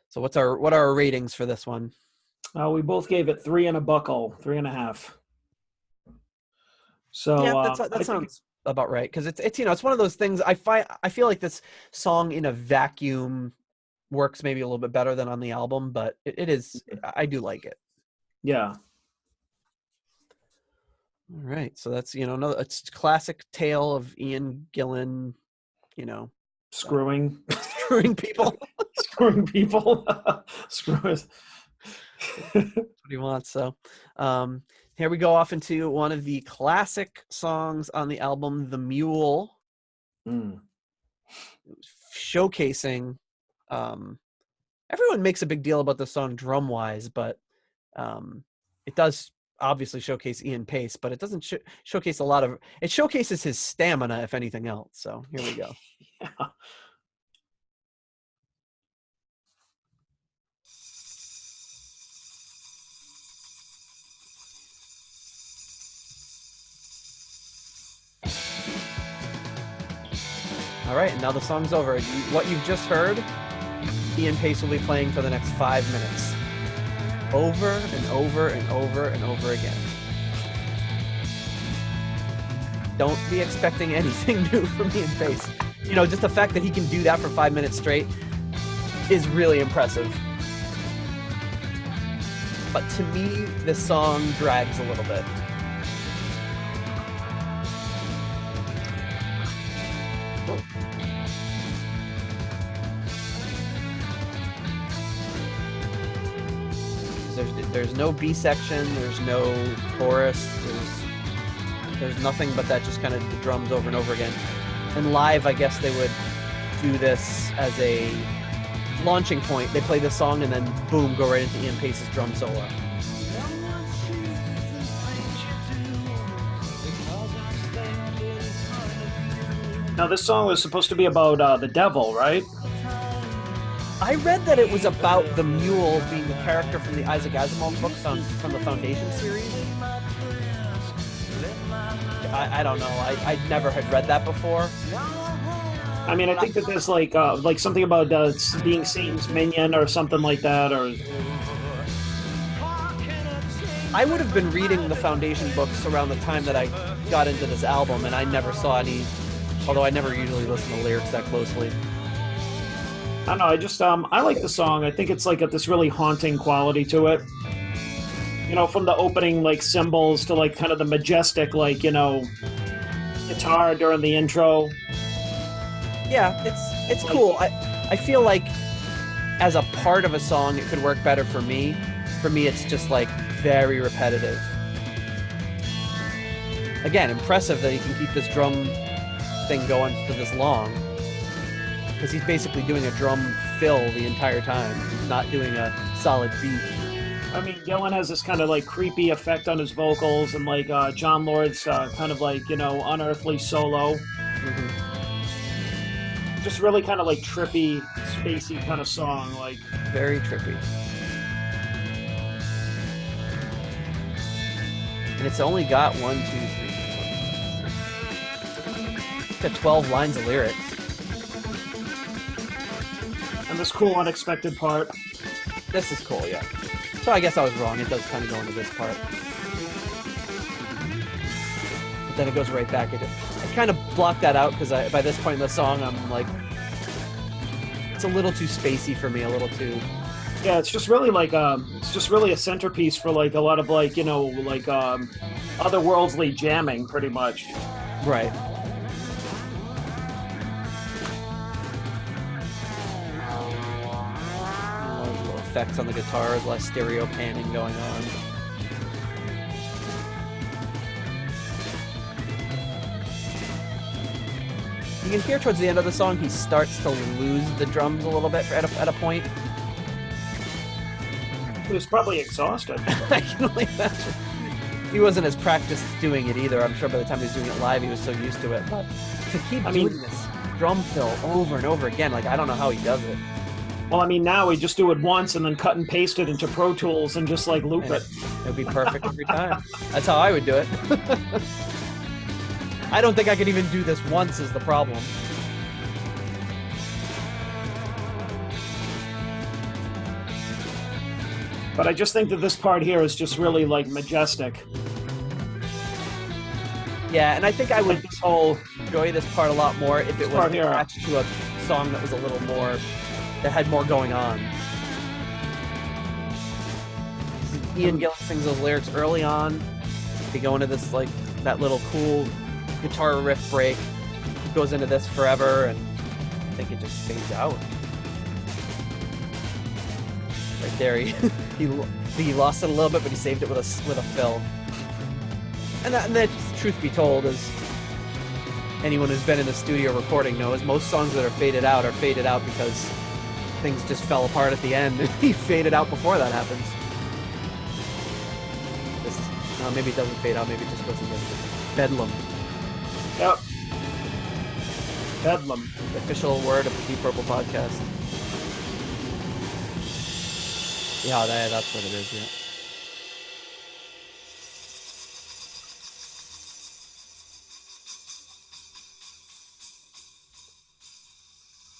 So what are our ratings for this one? We both gave it 3 and a buckle, 3.5. So yeah, that sounds about right, because it's you know, it's one of those things. I feel like this song in a vacuum works maybe a little bit better than on the album, but it is, I do like it. Yeah. All right, so that's, you know, no, it's classic tale of Ian Gillan, you know, Screwing people. Screwing people. Screw That's what he wants. So here we go off into one of the classic songs on the album, The Mule. Showcasing, everyone makes a big deal about the song drum wise, but it does obviously showcase Ian Pace, but it doesn't showcase a lot of, it showcases his stamina, if anything else. So here we go. Yeah. All right, and now the song's over. What you've just heard, Ian Pace will be playing for the next 5 minutes. Over and over and over and over again. Don't be expecting anything new from Ian Pace. You know, just the fact that he can do that for 5 minutes straight is really impressive. But to me, this song drags a little bit. There's no B section, there's no chorus, there's nothing but that, just kind of the drums over and over again. And live, I guess they would do this as a launching point. They play this song and then boom, go right into Ian Pace's drum solo. Now this song was supposed to be about the devil, right? I read that it was about the mule being the character from the Isaac Asimov books from the Foundation series. I don't know. I never had read that before. I mean, I think that there's like something about being Satan's minion or something like that, or... I would have been reading the Foundation books around the time that I got into this album, and I never saw any, although I never usually listen to lyrics that closely. I don't know, I just, I like the song. I think it's like got this really haunting quality to it. You know, from the opening, like, cymbals to, like, kind of the majestic, like, you know, guitar during the intro. Yeah, it's cool. I feel like as a part of a song, it could work better for me. For me, it's just, like, very repetitive. Again, impressive that he can keep this drum thing going for this long. Because he's basically doing a drum fill the entire time. He's not doing a solid beat. I mean, Gillan has this kind of like creepy effect on his vocals, and like John Lord's kind of like, you know, unearthly solo. Mm-hmm. Just really kind of like trippy, spacey kind of song, like very trippy. And it's only got 1, 2, 3, 4. It's got 12 lines of lyrics. And this cool unexpected part. This is cool, yeah. So I guess I was wrong. It does kind of go into this part. But then it goes right back into it. I kind of blocked that out because by this point in the song, I'm like, it's a little too spacey for me, a little too... Yeah, it's just really like, it's just really a centerpiece for like a lot of like, you know, like otherworldly jamming, pretty much. Right. Little effects on the guitar, less stereo panning going on. You can hear towards the end of the song, he starts to lose the drums a little bit at a point. He was probably exhausted. I can only imagine. He wasn't as practiced doing it either. I'm sure by the time he was doing it live, he was so used to it. But to keep doing this drum fill over and over again, like, I don't know how he does it. Well, I mean, now we just do it once and then cut and paste it into Pro Tools and just, like, loop it. It would be perfect every time. That's how I would do it. I don't think I could even do this once is the problem. But I just think that this part here is just really, like, majestic. Yeah, and I think I would Like this whole enjoy this part a lot more if it was part here. attached to a song that was a little more, that had more going on. Ian Gillan sings those lyrics early on. They go into this, like, that little cool guitar riff break, goes into this forever, and I think it just fades out. Right there, he lost it a little bit, but he saved it with a fill. And that, truth be told, is anyone who's been in the studio recording knows most songs that are faded out because things just fell apart at the end, and he faded out before that happens. Maybe it doesn't fade out. Maybe it just goes into bedlam. Yep. Bedlam. The official word of the Deep Purple podcast. Yeah, that's what it is, yeah.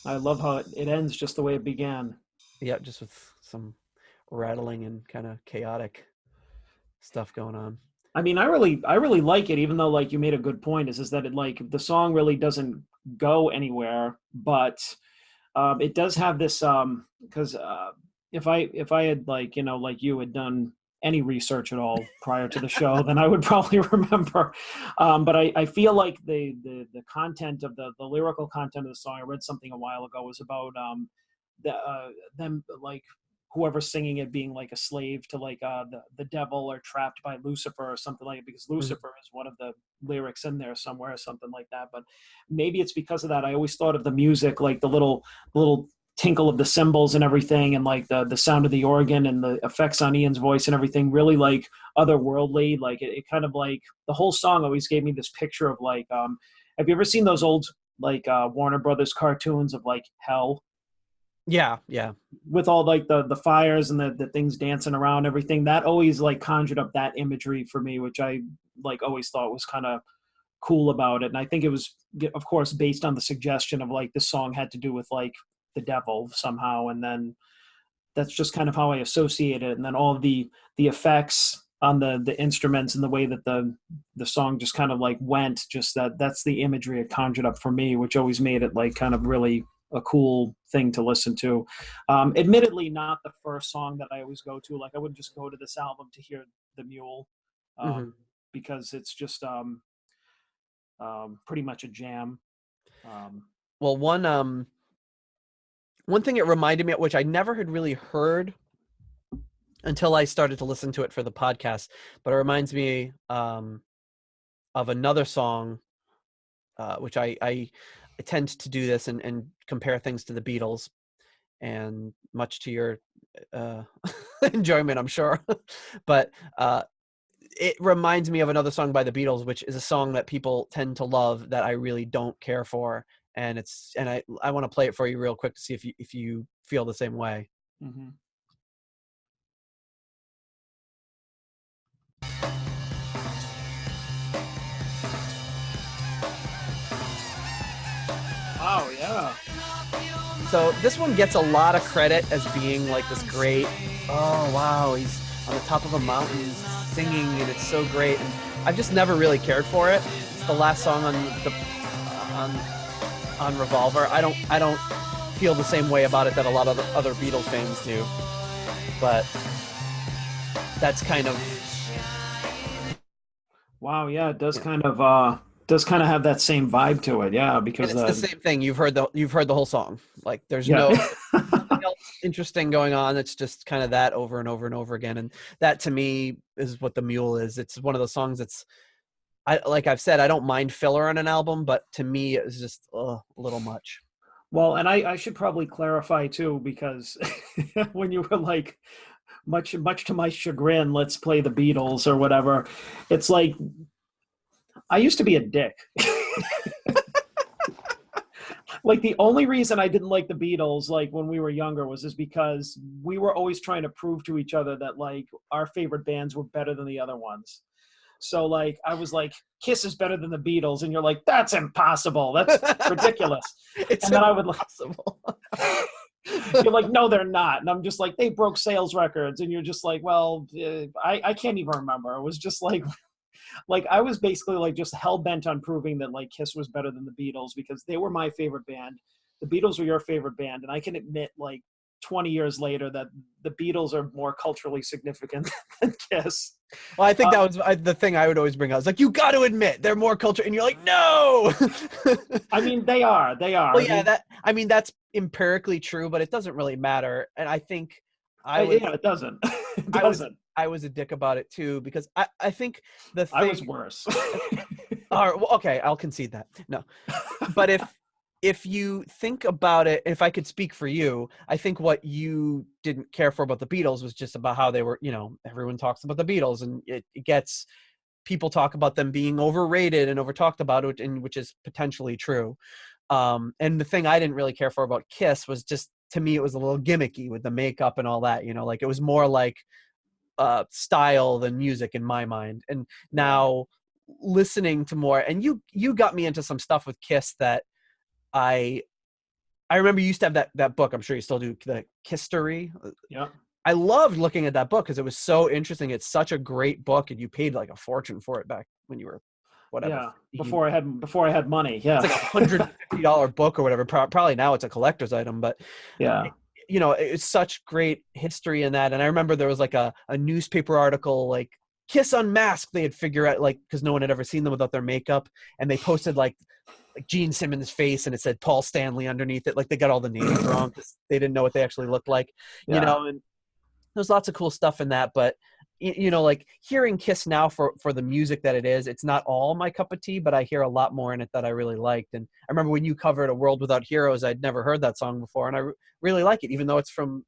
I love how it ends just the way it began. Yeah, just with some rattling and kind of chaotic stuff going on. I mean, I really like it, even though, like, you made a good point, is that it, like, the song really doesn't go anywhere, but it does have this, because if I had, like, you know, like you had done any research at all prior to the show, then I would probably remember. But I feel like the content of the lyrical content of the song, I read something a while ago, was about them, like, whoever's singing it being like a slave to, like, the devil, or trapped by Lucifer or something like it, because Lucifer is one of the lyrics in there somewhere or something like that. But maybe it's because of that. I always thought of the music, like the little tinkle of the cymbals and everything, and like the sound of the organ and the effects on Ian's voice and everything, really like otherworldly. Like it kind of, like, the whole song always gave me this picture of, like, have you ever seen those old, like, Warner Brothers cartoons of, like, hell? Yeah. With all, like, the fires and the things dancing around, everything, that always, like, conjured up that imagery for me, which I, like, always thought was kind of cool about it. And I think it was, of course, based on the suggestion of, like, this song had to do with, like, the devil somehow, and then that's just kind of how I associate it. And then all of the effects on the instruments and the way that the song just kind of, like, went, just that's the imagery it conjured up for me, which always made it, like, kind of really a cool thing to listen to. Admittedly, not the first song that I always go to. Like, I wouldn't just go to this album to hear the Mule, because it's just pretty much a jam. Well, one thing it reminded me of, which I never had really heard until I started to listen to it for the podcast, but it reminds me of another song, which I tend to do this and compare things to the Beatles, and much to your enjoyment, I'm sure. But it reminds me of another song by the Beatles, which is a song that people tend to love that I really don't care for. And I want to play it for you real quick to see if you feel the same way. Mm-hmm. Oh yeah. So this one gets a lot of credit as being like this great, oh wow, he's on the top of a mountain singing and it's so great. And I've just never really cared for it. It's the last song on Revolver. I don't feel the same way about it that a lot of the other Beatles fans do. But that's kind of, wow, yeah, it does kind of have that same vibe to it, yeah, because it's the same thing. You've heard the whole song. Like there's no nothing else interesting going on. It's just kind of that over and over and over again. And that to me is what the Mule is. It's one of those songs that's, like I've said, I don't mind filler on an album, but to me it was just a little much. Well, and I should probably clarify too, because when you were like, much to my chagrin, let's play the Beatles or whatever, it's like, I used to be a dick. Like the only reason I didn't like the Beatles, like when we were younger, was because we were always trying to prove to each other that like our favorite bands were better than the other ones. So like I was like, Kiss is better than the Beatles, and you're like, that's impossible. That's ridiculous. It's and then impossible. You're like, no, they're not. And I'm just like, they broke sales records, and you're just like, well, I can't even remember. It was just like, like I was basically like just hell bent on proving that like Kiss was better than the Beatles because they were my favorite band. The Beatles were your favorite band, and I can admit like 20 years later that the Beatles are more culturally significant than Kiss. Well, I think that was the thing I would always bring up. It's like, you got to admit they're more culture, and you're like, no. I mean, they are. Well, yeah, that's empirically true, but it doesn't really matter. And I think it doesn't. It doesn't. I was a dick about it too because I think the thing. I was worse. All right, well, okay, I'll concede that. No, but if you think about it, if I could speak for you, I think what you didn't care for about the Beatles was just about how they were, everyone talks about the Beatles and it gets, people talk about them being overrated and over talked about it, and which is potentially true. And the thing I didn't really care for about Kiss was just, to me, it was a little gimmicky with the makeup and all that, like it was more like style than music in my mind. And now listening to more, and you got me into some stuff with Kiss that I remember you used to have that book. I'm sure you still do, the Kisstory. Yeah. I loved looking at that book because it was so interesting. It's such a great book, and you paid like a fortune for it back when you were whatever. Yeah, before I had money. Yeah, it's like $150 book or whatever. Probably now it's a collector's item, but yeah, it's such great history in that. And I remember there was like a newspaper article like Kiss Unmasked. They had figured out, like, because no one had ever seen them without their makeup, and they posted like Gene Simmons' face, and it said Paul Stanley underneath it. Like they got all the names wrong because they didn't know what they actually looked like, and there's lots of cool stuff in that. But like hearing Kiss now for the music that it is, it's not all my cup of tea, but I hear a lot more in it that I really liked. And I remember when you covered A World Without Heroes, I'd never heard that song before, and I really like it, even though it's from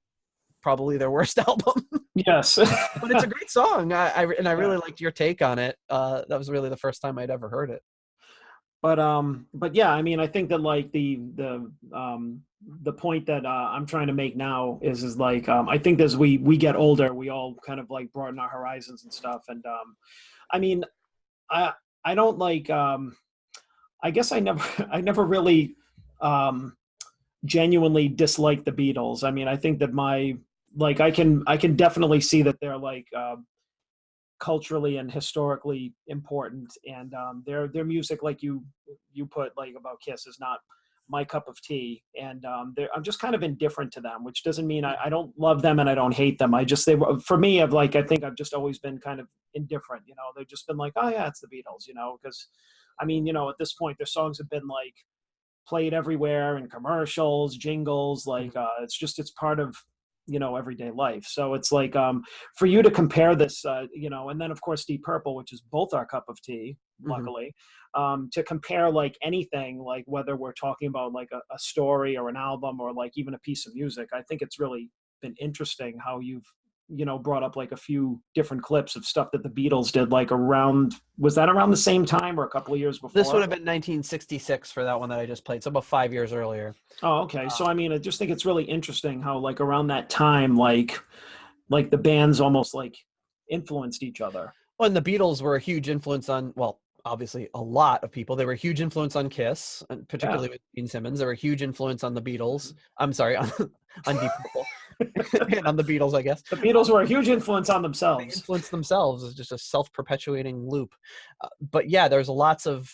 probably their worst album. Yes. But it's a great song. I really liked your take on it. That was really the first time I'd ever heard it. But yeah, I mean, I think that like the point that I'm trying to make now is like I think as we get older, we all kind of like broaden our horizons and stuff. And I mean, I don't like I guess I never really genuinely disliked the Beatles. I mean, I think that I can definitely see that they're like culturally and historically important, and their music, like you put like about Kiss, is not my cup of tea, and I'm just kind of indifferent to them, which doesn't mean I don't love them and I don't hate them. I for me, I think I've just always been kind of indifferent. They've just been like, oh yeah, it's the Beatles, because I mean, at this point their songs have been like played everywhere in commercials, jingles, like it's part of everyday life. So it's like for you to compare this and then of course Deep Purple, which is both our cup of tea, luckily, to compare like anything, like whether we're talking about like a story or an album or like even a piece of music, I think it's really been interesting how you've brought up like a few different clips of stuff that the Beatles did, like was that around the same time or a couple of years before? This would have been 1966 for that one that I just played, so about 5 years earlier. Oh, okay. So I mean, I just think it's really interesting how like around that time, like the bands almost like influenced each other. Well, and the Beatles were a huge influence on, well, obviously a lot of people. They were a huge influence on Kiss, and particularly with Gene Simmons. They were a huge influence on the Beatles. I'm sorry, on Deep Purple. And on the Beatles, I guess. The Beatles were a huge influence on themselves. They influenced themselves. It's just a self-perpetuating loop. But yeah, there's lots of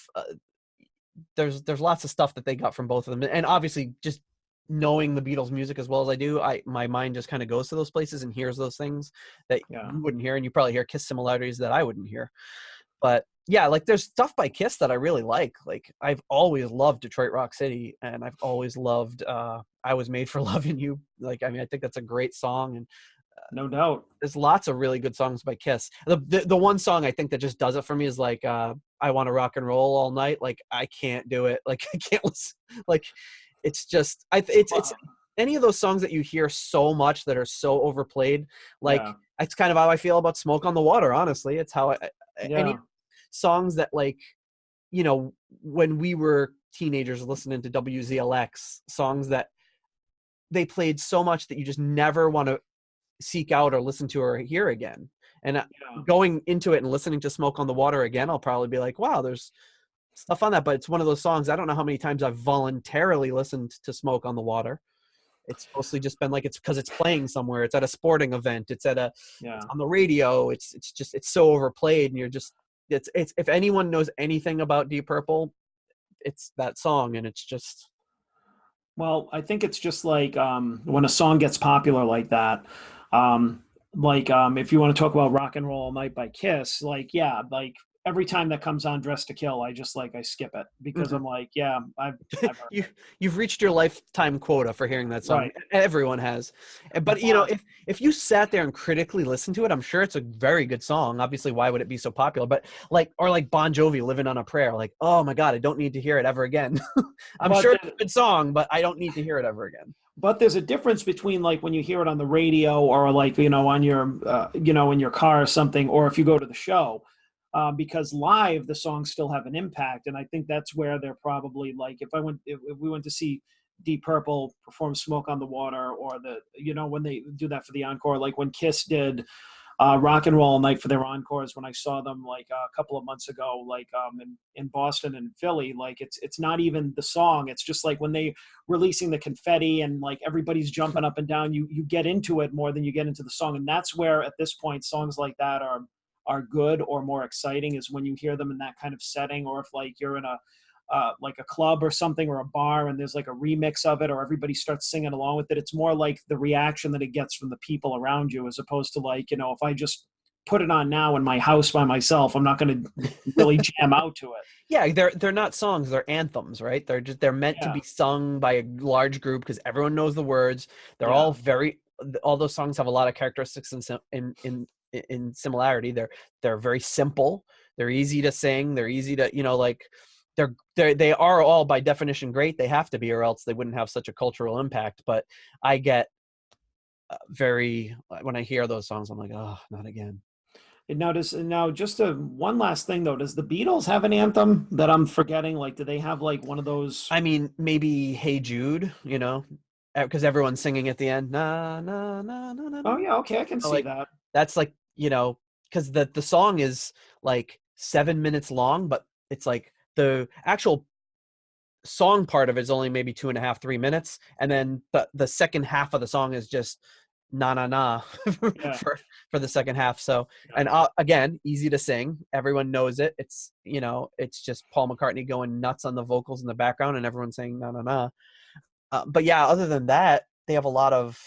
there's lots of stuff that they got from both of them. And obviously, just knowing the Beatles music as well as I do, my mind just kind of goes to those places and hears those things that you wouldn't hear, and you probably hear Kiss similarities that I wouldn't hear. But yeah, like there's stuff by Kiss that I really like. Like I've always loved Detroit Rock City, and I've always loved I Was Made for Loving You. Like, I mean, I think that's a great song, and no doubt there's lots of really good songs by Kiss. The one song I think that just does it for me is like I Want to Rock and Roll All Night. Like I can't do it. Like I can't listen. Like it's just it's any of those songs that you hear so much that are so overplayed. Like it's kind of how I feel about Smoke on the Water. Honestly, it's how any songs that, like, when we were teenagers listening to WZLX, songs that they played so much that you just never want to seek out or listen to or hear again. And going into it and listening to Smoke on the Water again, I'll probably be like, wow, there's stuff on that. But it's one of those songs, I don't know how many times I've voluntarily listened to Smoke on the Water. It's mostly just been like, it's because it's playing somewhere. It's at a sporting event. It's at it's on the radio. It's so overplayed, and you're just, it's if anyone knows anything about Deep Purple, it's that song, and it's just. Well, I think it's just like when a song gets popular like that, if you want to talk about Rock and Roll All Night by Kiss, like, yeah, like every time that comes on Dressed to Kill, I skip it because I'm like, yeah, I've heard You've reached your lifetime quota for hearing that song. Right. Everyone has. But, you know, if you sat there and critically listened to it, I'm sure it's a very good song. Obviously, why would it be so popular? But like Bon Jovi, Living on a Prayer, like, oh my God, I don't need to hear it ever again. I'm sure it's a good song, but I don't need to hear it ever again. But there's a difference between like when you hear it on the radio or like, you know, on your, in your car or something, or if you go to the show. Because live the songs still have an impact, and I think that's where they're probably like if we went to see Deep Purple perform Smoke on the Water, or when they do that for the encore, like when Kiss did Rock and Roll All Night for their encores, when I saw them like a couple of months ago, like in Boston and Philly, like it's not even the song, it's just like when they releasing the confetti and like everybody's jumping up and down, you get into it more than you get into the song, and that's where at this point songs like that are good or more exciting, is when you hear them in that kind of setting, or if like you're in a like a club or something, or a bar, and there's like a remix of it, or everybody starts singing along with it. It's more like the reaction that it gets from the people around you, as opposed to like, you know, if I just put it on now in my house by myself, I'm not going to really jam out to it. Yeah, they're not songs, they're anthems, right? They're meant to be sung by a large group because everyone knows the words. They're all all those songs have a lot of characteristics in similarity. They're very simple, they're easy to sing, they're easy to, you know, like they are all by definition great. They have to be, or else they wouldn't have such a cultural impact. But I get when I hear those songs, I'm like, oh, not again. And now just one last thing though, does the Beatles have an anthem that I'm forgetting? Like, do they have like one of those? I mean, maybe Hey Jude, you know, because everyone's singing at the end, na na na na na. Oh yeah, okay, I can see that. That's like, you know, because the song is like 7 minutes long, but it's like the actual song part of it is only maybe 2.5, 3 minutes, and then the second half of the song is just na na na for the second half. So, and again, easy to sing, everyone knows it. It's, you know, it's just Paul McCartney going nuts on the vocals in the background, and everyone saying na na na. But yeah, other than that, they have a lot of,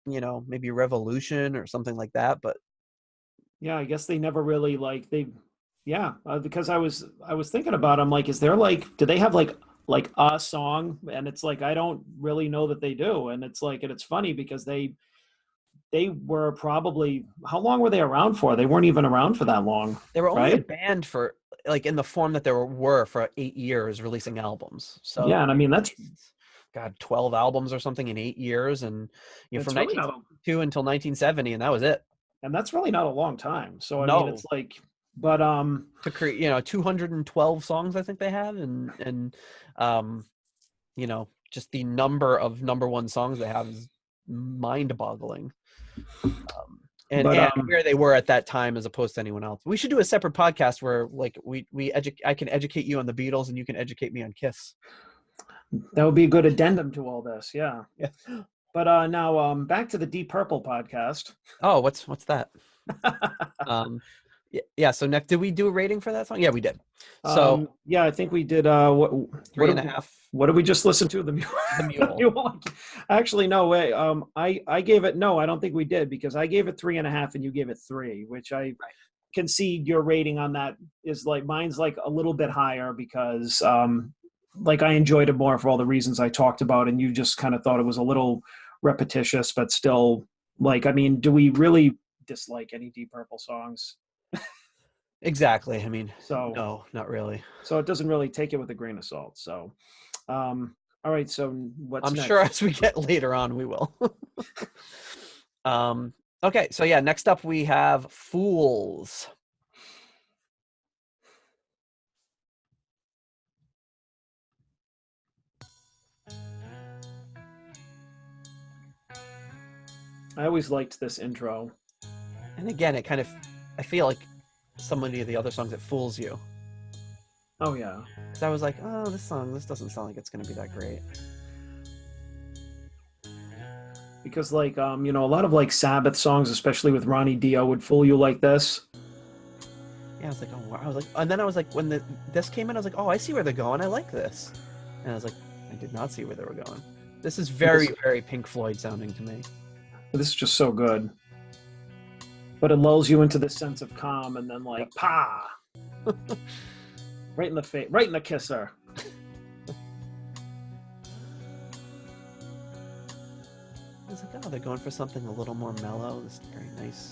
you know, maybe Revolution or something like that. But yeah, I guess they never really because I was thinking about, I'm like, is there like, do they have like a song? And it's like, I don't really know that they do. And it's like, and it's funny because they were probably, how long were they around for? They weren't even around for that long. They were only a band for like, in the form that they were for 8 years releasing albums. So yeah, and I mean, that's 12 albums or something in 8 years, and you know, from 1962 until 1970, and that was it. And that's really not a long time. So I mean, it's like, but to create, you know, 212 songs I think they have, and you know, just the number of number one songs they have is mind-boggling. And where they were at that time as opposed to anyone else. We should do a separate podcast where like I can educate you on the Beatles and you can educate me on Kiss. That would be a good addendum to all this. Yeah. But now back to the Deep Purple podcast. Oh, what's that? Yeah. So next, did we do a rating for that song? Yeah, we did. So yeah, I think we did. 3.5. What did we just listen to? The Mule. Actually, no way. I gave it. No, I don't think we did, because I gave it 3.5 and you gave it 3, which I concede your rating on that is like, mine's like a little bit higher because like I enjoyed it more for all the reasons I talked about, and you just kind of thought it was a little repetitious, but still, like, I mean, do we really dislike any Deep Purple songs? Exactly. I mean, so no, not really. So it doesn't really, take it with a grain of salt. So, all right. So what's next? I'm sure as we get later on, we will. Okay. So yeah, next up we have Fools. I always liked this intro. And again, it kind of, I feel like so many of the other songs, it fools you. Oh yeah. So I was like, oh, this doesn't sound like it's going to be that great. Because like, you know, a lot of like Sabbath songs, especially with Ronnie Dio, would fool you like this. Yeah, I was like, oh, wow. I was like, and then I was like, when this came in, I was like, oh, I see where they're going. I like this. And I was like, I did not see where they were going. This is very, very Pink Floyd sounding to me. This is just so good. But it lulls you into this sense of calm, and then like, pa! Right in the face, right in the kisser. I was like, oh, they're going for something a little more mellow. This is very nice.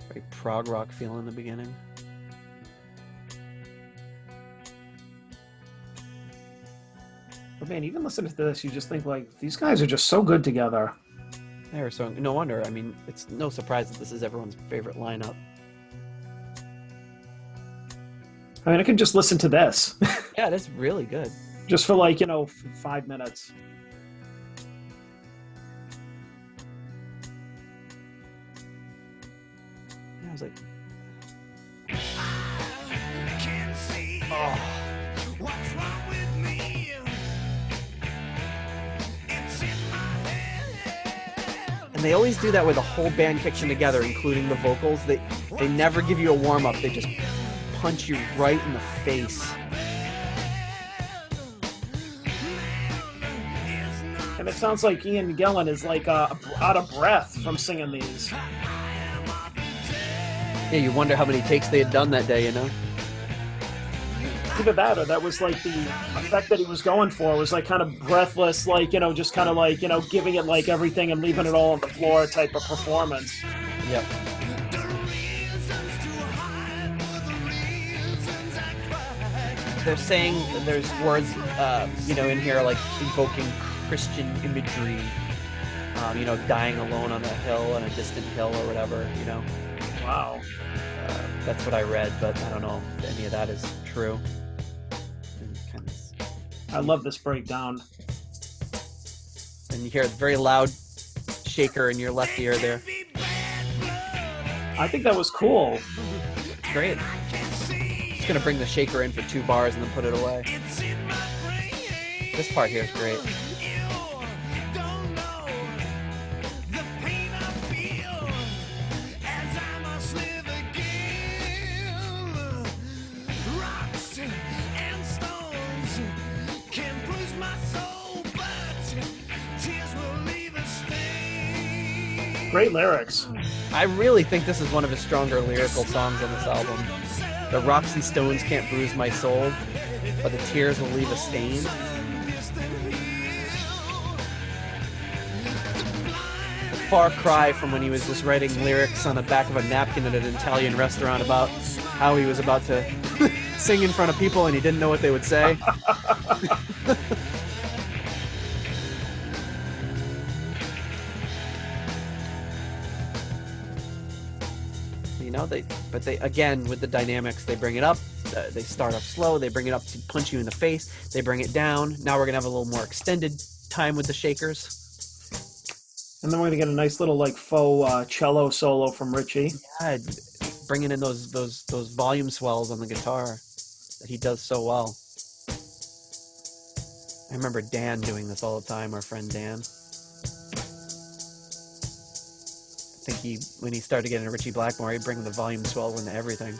Very prog rock feel in the beginning. But man, even listening to this, you just think like, these guys are just so good together. They're so, no wonder. I mean, it's no surprise that this is everyone's favorite lineup. I mean, I can just listen to this. Yeah, that's really good. Just for like, 5 minutes. Yeah, I was like, Can't see what's wrong with me. It's in my head. and they always do that where the whole band kicks in together, including the vocals. They never give you a warm up. They just punch you right in the face. And it sounds like Ian Gillan is like out of breath from singing these. Yeah, you wonder how many takes they had done that day, Either that or that was like the effect that he was going for was like kind of breathless, like, just kind of like, giving it like everything and leaving it all on the floor type of performance. Yep. They're saying there's words, in here like evoking Christian imagery, dying alone on a hill, on a distant hill or whatever, Wow. That's what I read, but I don't know if any of that is true. I love this breakdown. And you hear a very loud shaker in your left ear there. I think that was cool. Great. Just gonna bring the shaker in for 2 bars and then put it away. This part here is great. Great lyrics. I really think this is one of his stronger lyrical songs on this album. The rocks and stones can't bruise my soul, but the tears will leave a stain. A far cry from when he was just writing lyrics on the back of a napkin at an Italian restaurant about how he was about to sing in front of people and he didn't know what they would say. They again, with the dynamics, they bring it up, they start off slow, they bring it up to punch you in the face, they bring it down. Now we're gonna have a little more extended time with the shakers. And then we're gonna get a nice little like faux cello solo from Richie. Yeah, bringing in those volume swells on the guitar that he does so well. I remember Dan doing this all the time, our friend Dan. I think when he started getting Richie Blackmore, he'd bring the volume swell into everything.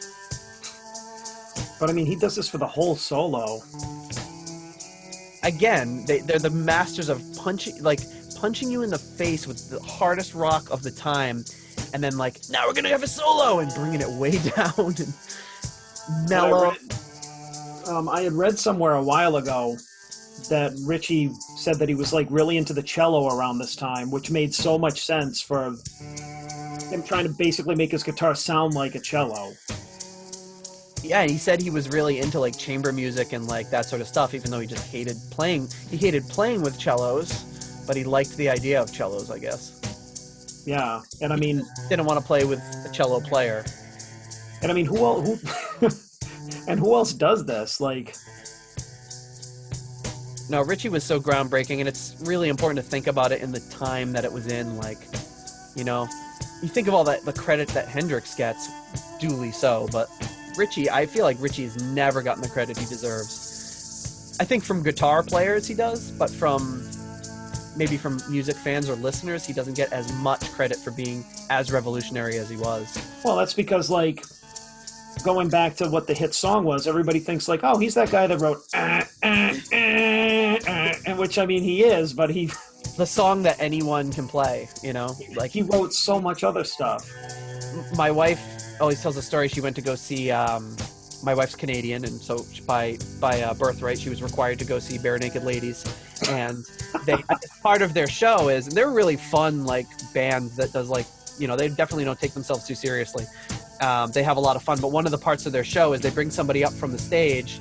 But I mean, he does this for the whole solo. Again, they're the masters of punching you in the face with the hardest rock of the time, and then like, now we're gonna have a solo and bringing it way down and mellow. I had read somewhere a while ago that Richie said that he was like really into the cello around this time, which made so much sense for him trying to basically make his guitar sound like a cello. Yeah, and he said he was really into like chamber music and like that sort of stuff, even though he just hated playing. He hated playing with cellos, but he liked the idea of cellos, I guess. Yeah, and I mean, he didn't want to play with a cello player. And I mean, who else does this? Like, no, Richie was so groundbreaking, and it's really important to think about it in the time that it was in. Like, you think of all the credit that Hendrix gets, duly so, but Richie, I feel like Richie's never gotten the credit he deserves. I think from guitar players he does, but from maybe from music fans or listeners, he doesn't get as much credit for being as revolutionary as he was. Well, that's because, like, going back to what the hit song was, everybody thinks like, oh, he's that guy that wrote, and which, I mean, he is, but The song that anyone can play, you know? Like, he wrote so much other stuff. my wife always tells a story. She went to go see, my wife's Canadian, and so by birthright, she was required to go see Bare Naked Ladies. And part of their show is, and they're a really fun, like, band that does, like, you know, they definitely don't take themselves too seriously. They have a lot of fun, but one of the parts of their show is they bring somebody up from the stage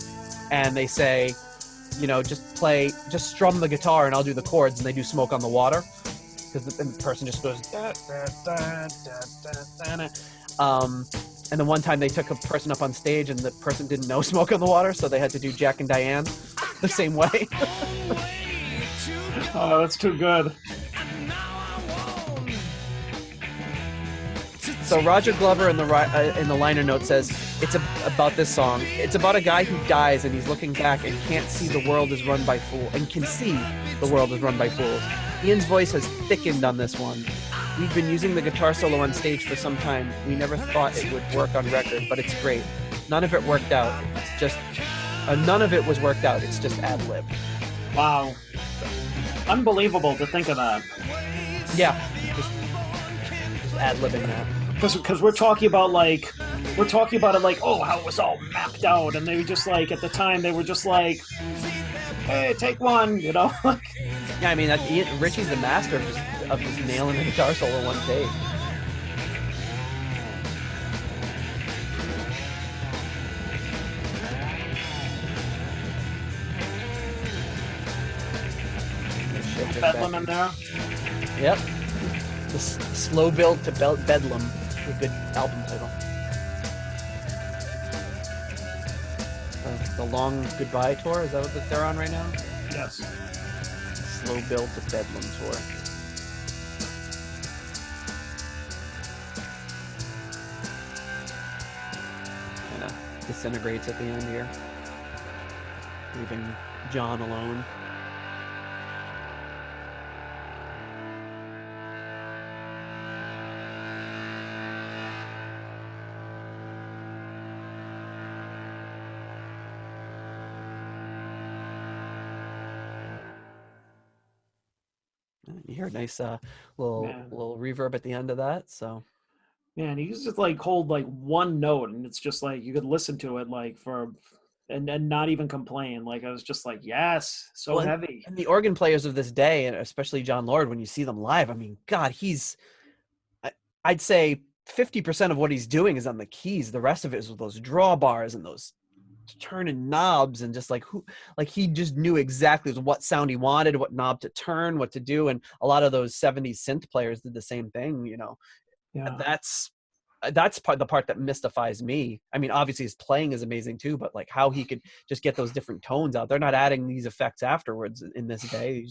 and they say, you know, just strum the guitar and I'll do the chords, and they do Smoke on the Water, because the person just goes da, da, da, da, da, da. And then one time they took a person up on stage and the person didn't know Smoke on the Water, so they had to do Jack and Diane the same way. Oh, that's too good. So Roger Glover in the liner note says, it's about this song. It's about a guy who dies and he's looking back and can't see the world is run by fools, and can see the world is run by fools. Ian's voice has thickened on this one. We've been using the guitar solo on stage for some time. We never thought it would work on record, but it's great. None of it worked out. It's just, none of it was worked out. It's just ad-lib. Wow. Unbelievable to think of that. Yeah. Just ad-libbing that. Because we're talking about it like, oh, how it was all mapped out, and they were just like, at the time, they were just like, hey, take one, you know? Yeah, I mean, Richie's the master of just nailing the guitar solo one take. Bedlam in there. Yep. The slow build to Bedlam. A good album title. The Long Goodbye Tour, is that what they're on right now? Yes. Slow build to Bedlam tour. Kind of disintegrates at the end here, leaving John alone. You hear a nice little reverb at the end of that. So, man, he used to like hold like one note, and it's just like you could listen to it like and not even complain. Like I was just like, yes, so heavy. And the organ players of this day, and especially John Lord, when you see them live, I mean, God, I'd say 50% of what he's doing is on the keys. The rest of it is with those drawbars and those turning knobs, and just like he just knew exactly what sound he wanted, what knob to turn, what to do. And a lot of those 70s synth players did the same thing, you know. Yeah. That's the part that mystifies me. I mean, obviously his playing is amazing too, but like how he could just get those different tones out. They're not adding these effects afterwards in this day.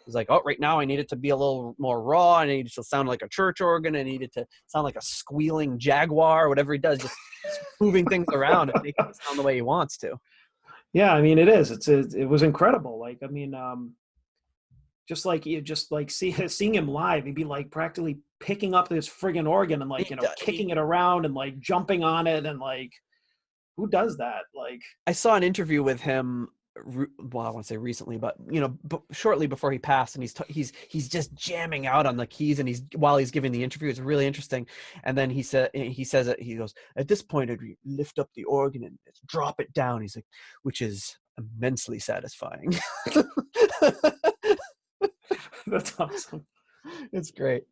He's like, oh, right now I need it to be a little more raw. I need it to sound like a church organ. I need it to sound like a squealing jaguar, whatever he does, just moving things around and making it sound the way he wants to. Yeah, I mean, it is. It was incredible. Like, I mean, seeing him live, he'd be like practically picking up this friggin' organ and like, you know, kicking it around and like jumping on it, and like, who does that? Like, I saw an interview with him. Well, I want to say recently, but you know, shortly before he passed, and he's just jamming out on the keys, and while he's giving the interview, it's really interesting. And then he says it. He goes, at this point, I'd lift up the organ and drop it down. He's like, which is immensely satisfying. That's awesome. It's great.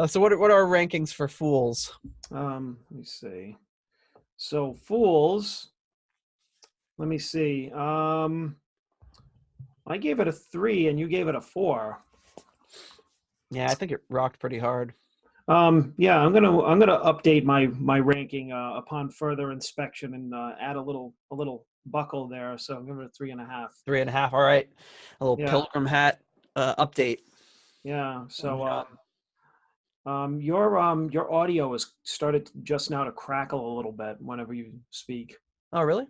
So what are our rankings for Fools? Let me see. So Fools. Let me see. I gave it a 3 and you gave it a 4. Yeah, I think it rocked pretty hard. Yeah, I'm gonna update my ranking upon further inspection and add a little buckle there. So I'm giving it a 3.5. 3.5. All right. A little pilgrim hat update. Yeah. So your audio has started just now to crackle a little bit whenever you speak. Oh, really?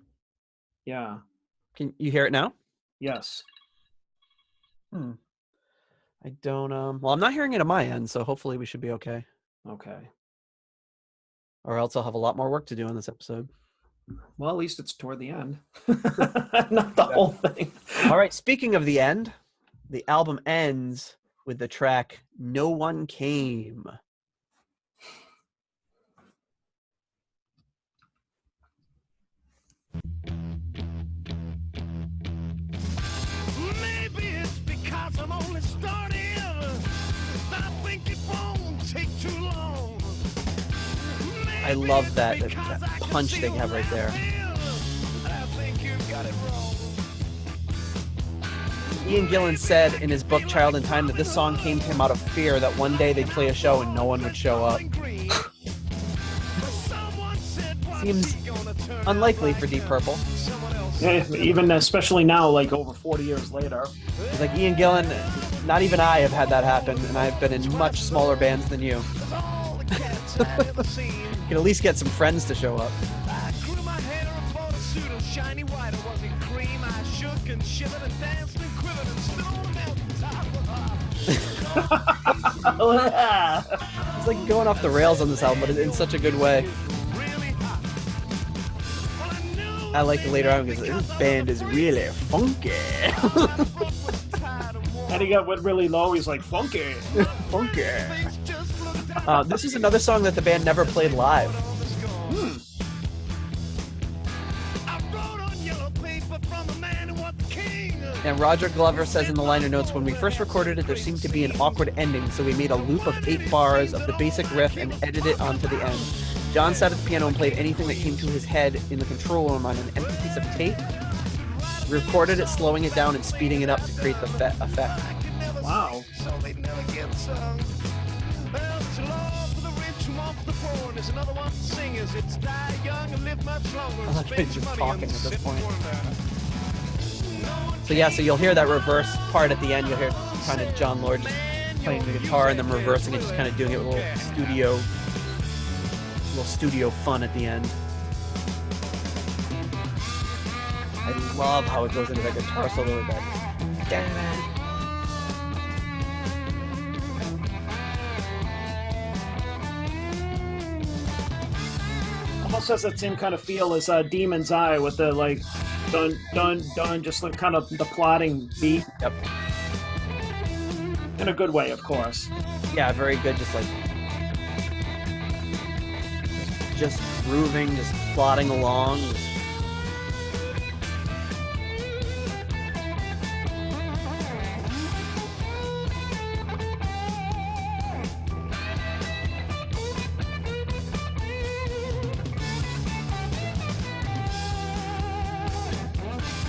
Yeah. Can you hear it now? Yes. I don't. Well, I'm not hearing it on my end, so hopefully we should be okay. Okay. Or else I'll have a lot more work to do on this episode. Well, at least it's toward the end, not the whole thing. All right. Speaking of the end, the album ends with the track "No One Came." Maybe it's because I'm only starting. I think it won't take too long. I love that punch they have right there. I think you got it wrong. Ian Gillan said in his book Child in Time that this song came to him out of fear that one day they'd play a show and no one would show up. Seems unlikely for Deep Purple. Yeah, even especially now, like over 40 years later. It's like Ian Gillan, not even I have had that happen, and I've been in much smaller bands than you. You can at least get some friends to show up. I grew my hair and bought a suit of shiny white. It wasn't cream. I shook and shivered and danced and quivered and stoned out the top. It's like going off the rails on this album, but in such a good way. I like it later on because this band is really funky. And he got really low. He's like, funky. Funky. This is another song that the band never played live. And Roger Glover says in the liner notes, when we first recorded it, there seemed to be an awkward ending, so we made a loop of 8 bars of the basic riff and edited it onto the end. John sat at the piano and played anything that came to his head in the control room on an empty piece of tape. We recorded it, slowing it down and speeding it up to create the effect. Wow. I like it's just talking at this point. So yeah, so you'll hear that reverse part at the end. You'll hear kind of John Lord just playing the guitar and then reversing it, just kind of doing it with a little studio fun at the end. I love how it goes into that guitar solo with that. Almost has that same kind of feel as Demon's Eye with the like dun dun dun, just like kind of the plodding beat. Yep. In a good way, of course. Yeah, very good. Just grooving, just plodding along.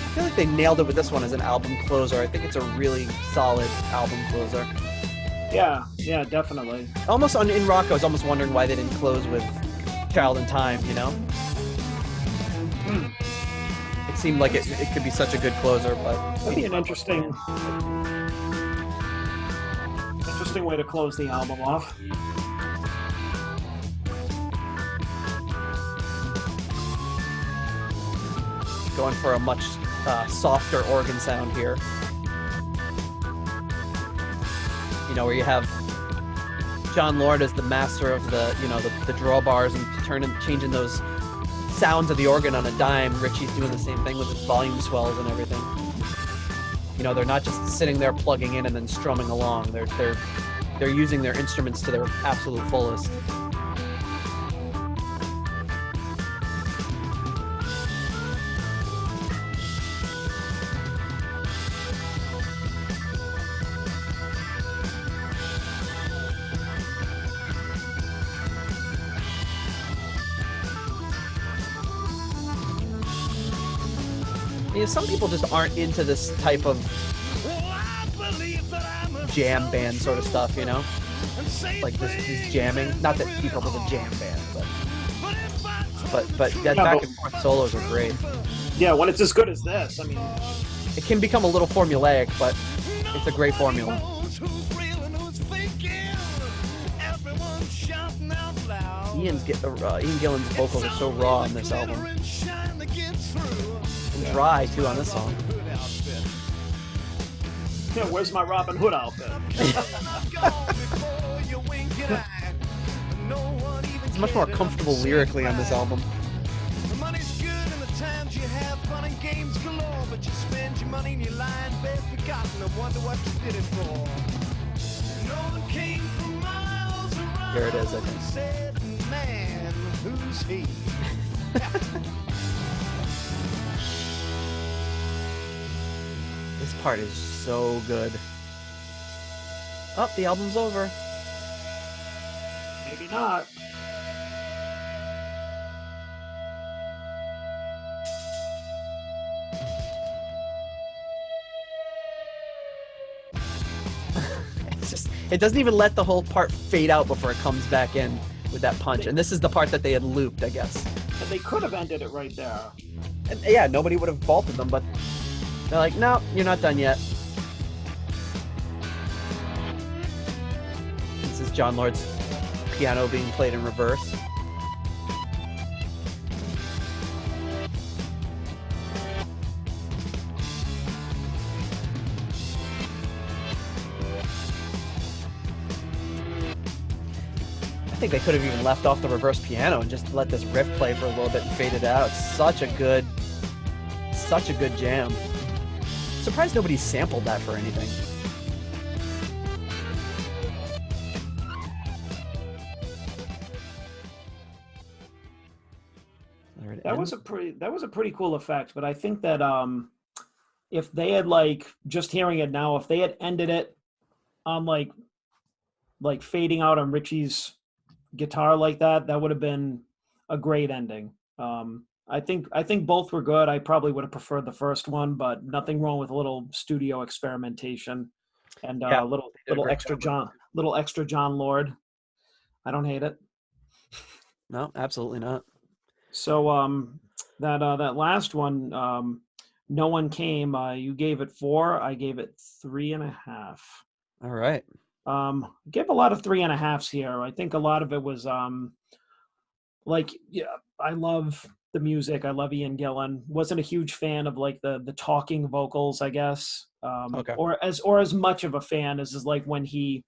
I feel like they nailed it with this one as an album closer. I think it's a really solid album closer. Yeah, definitely. Almost in rock, I was almost wondering why they didn't close with Child in Time, you know? It seemed like it could be such a good closer, but... That'd be an interesting way to close the album off. Going for a much softer organ sound here. You know, where you have John Lord as the master of the, you know, the drawbars and changing those sounds of the organ on a dime. Richie's doing the same thing with his volume swells and everything. You know, they're not just sitting there plugging in and then strumming along. They're using their instruments to their absolute fullest. You know, some people just aren't into this type of jam band sort of stuff, you know? Like this jamming. Not that Deep Purple's a jam band, but that back and forth solos are great. Yeah, when it's as good as this, I mean... It can become a little formulaic, but it's a great formula. Ian Gillan's vocals are so raw on this album. And dry too on this song. Yeah, where's my Robin Hood outfit? It's much more comfortable lyrically on this album. The money's good and the times you have fun and games galore, but you spend your money and you lie in bed forgotten and wonder what you did it for. No one came from miles around. Here it is, I think. And said, man, who's he? This part is so good. Oh, the album's over. Maybe not. It's just, it doesn't even let the whole part fade out before it comes back in with that punch. And this is the part that they had looped, I guess. And they could have ended it right there. And yeah, nobody would have faulted them, but they're like, no, you're not done yet. This is John Lord's piano being played in reverse. I think they could have even left off the reverse piano and just let this riff play for a little bit and fade it out. Such a good jam. Surprised nobody sampled that for anything. That was a pretty cool effect, but I think that if they had, like, just hearing it now, if they had ended it on like fading out on Richie's guitar like that, that would have been a great ending. I think both were good. I probably would have preferred the first one, but nothing wrong with a little studio experimentation and Yeah, little extra job. John Lord. I don't hate it. No, absolutely not. So that last one, No One Came. You gave it 4. I gave it 3.5. All right. Gave a lot of 3.5s here. I think a lot of it was I love the music. I love Ian Gillan. Wasn't a huge fan of like the talking vocals, I guess. Okay. Or as much of a fan as is like when he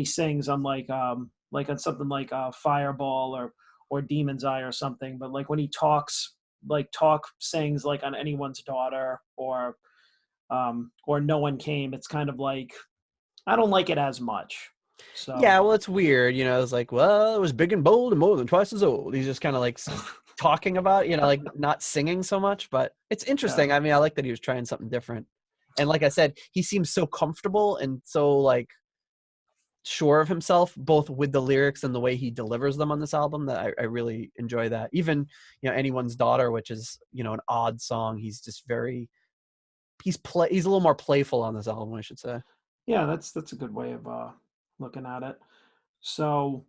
sings on like on something like Fireball or Demon's Eye or something. But like when he sings like on Anyone's Daughter or No One Came, it's kind of like I don't like it as much. So Yeah, well, it's weird, it's like, well, it was big and bold and more than twice as old. He's just kind of like talking about, like not singing so much, but it's interesting. Yeah. I mean, I like that he was trying something different. And like I said, he seems so comfortable and so like sure of himself, both with the lyrics and the way he delivers them on this album, that I really enjoy that. Even, Anyone's Daughter, which is, an odd song. He's just he's a little more playful on this album, I should say. Yeah, that's a good way of looking at it. So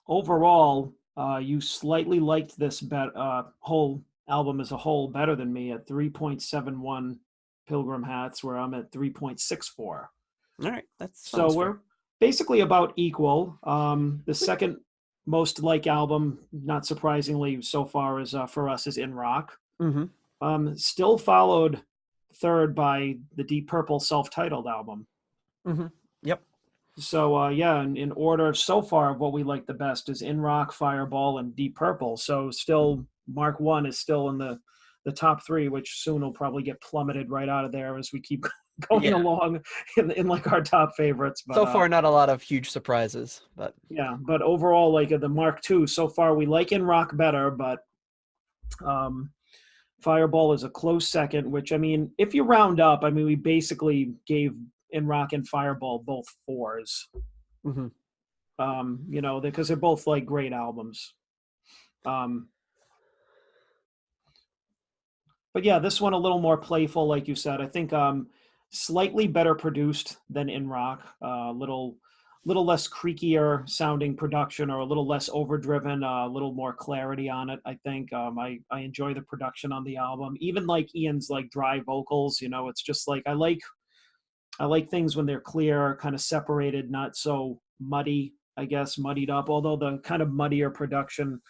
overall, you slightly liked this whole album as a whole better than me at 3.71 Pilgrim Hats, where I'm at 3.64. All right, so we're basically about equal. The second most like album, not surprisingly so far, is for us is In Rock. Mm-hmm. Still followed third by the Deep Purple self-titled album. Mm-hmm. Yep. So in order so far of what we like the best is In Rock, Fireball, and Deep Purple. So still Mark 1 is still in the top 3, which soon will probably get plummeted right out of there as we keep going along in like our top favorites. But, so far, not a lot of huge surprises, but yeah. But overall, like the Mark 2, so far we like In Rock better, but Fireball is a close second. Which I mean, if you round up, I mean we basically gave In Rock and Fireball both 4s. Mm-hmm. Because they're both like great albums. But yeah, this one a little more playful, like you said. I think slightly better produced than In Rock. Little less creakier sounding production, or a little less overdriven. A little more clarity on it. I think I enjoy the production on the album. Even like Ian's like dry vocals. It's just like I like things when they're clear, kind of separated, not so muddy, I guess, muddied up. Although the kind of muddier production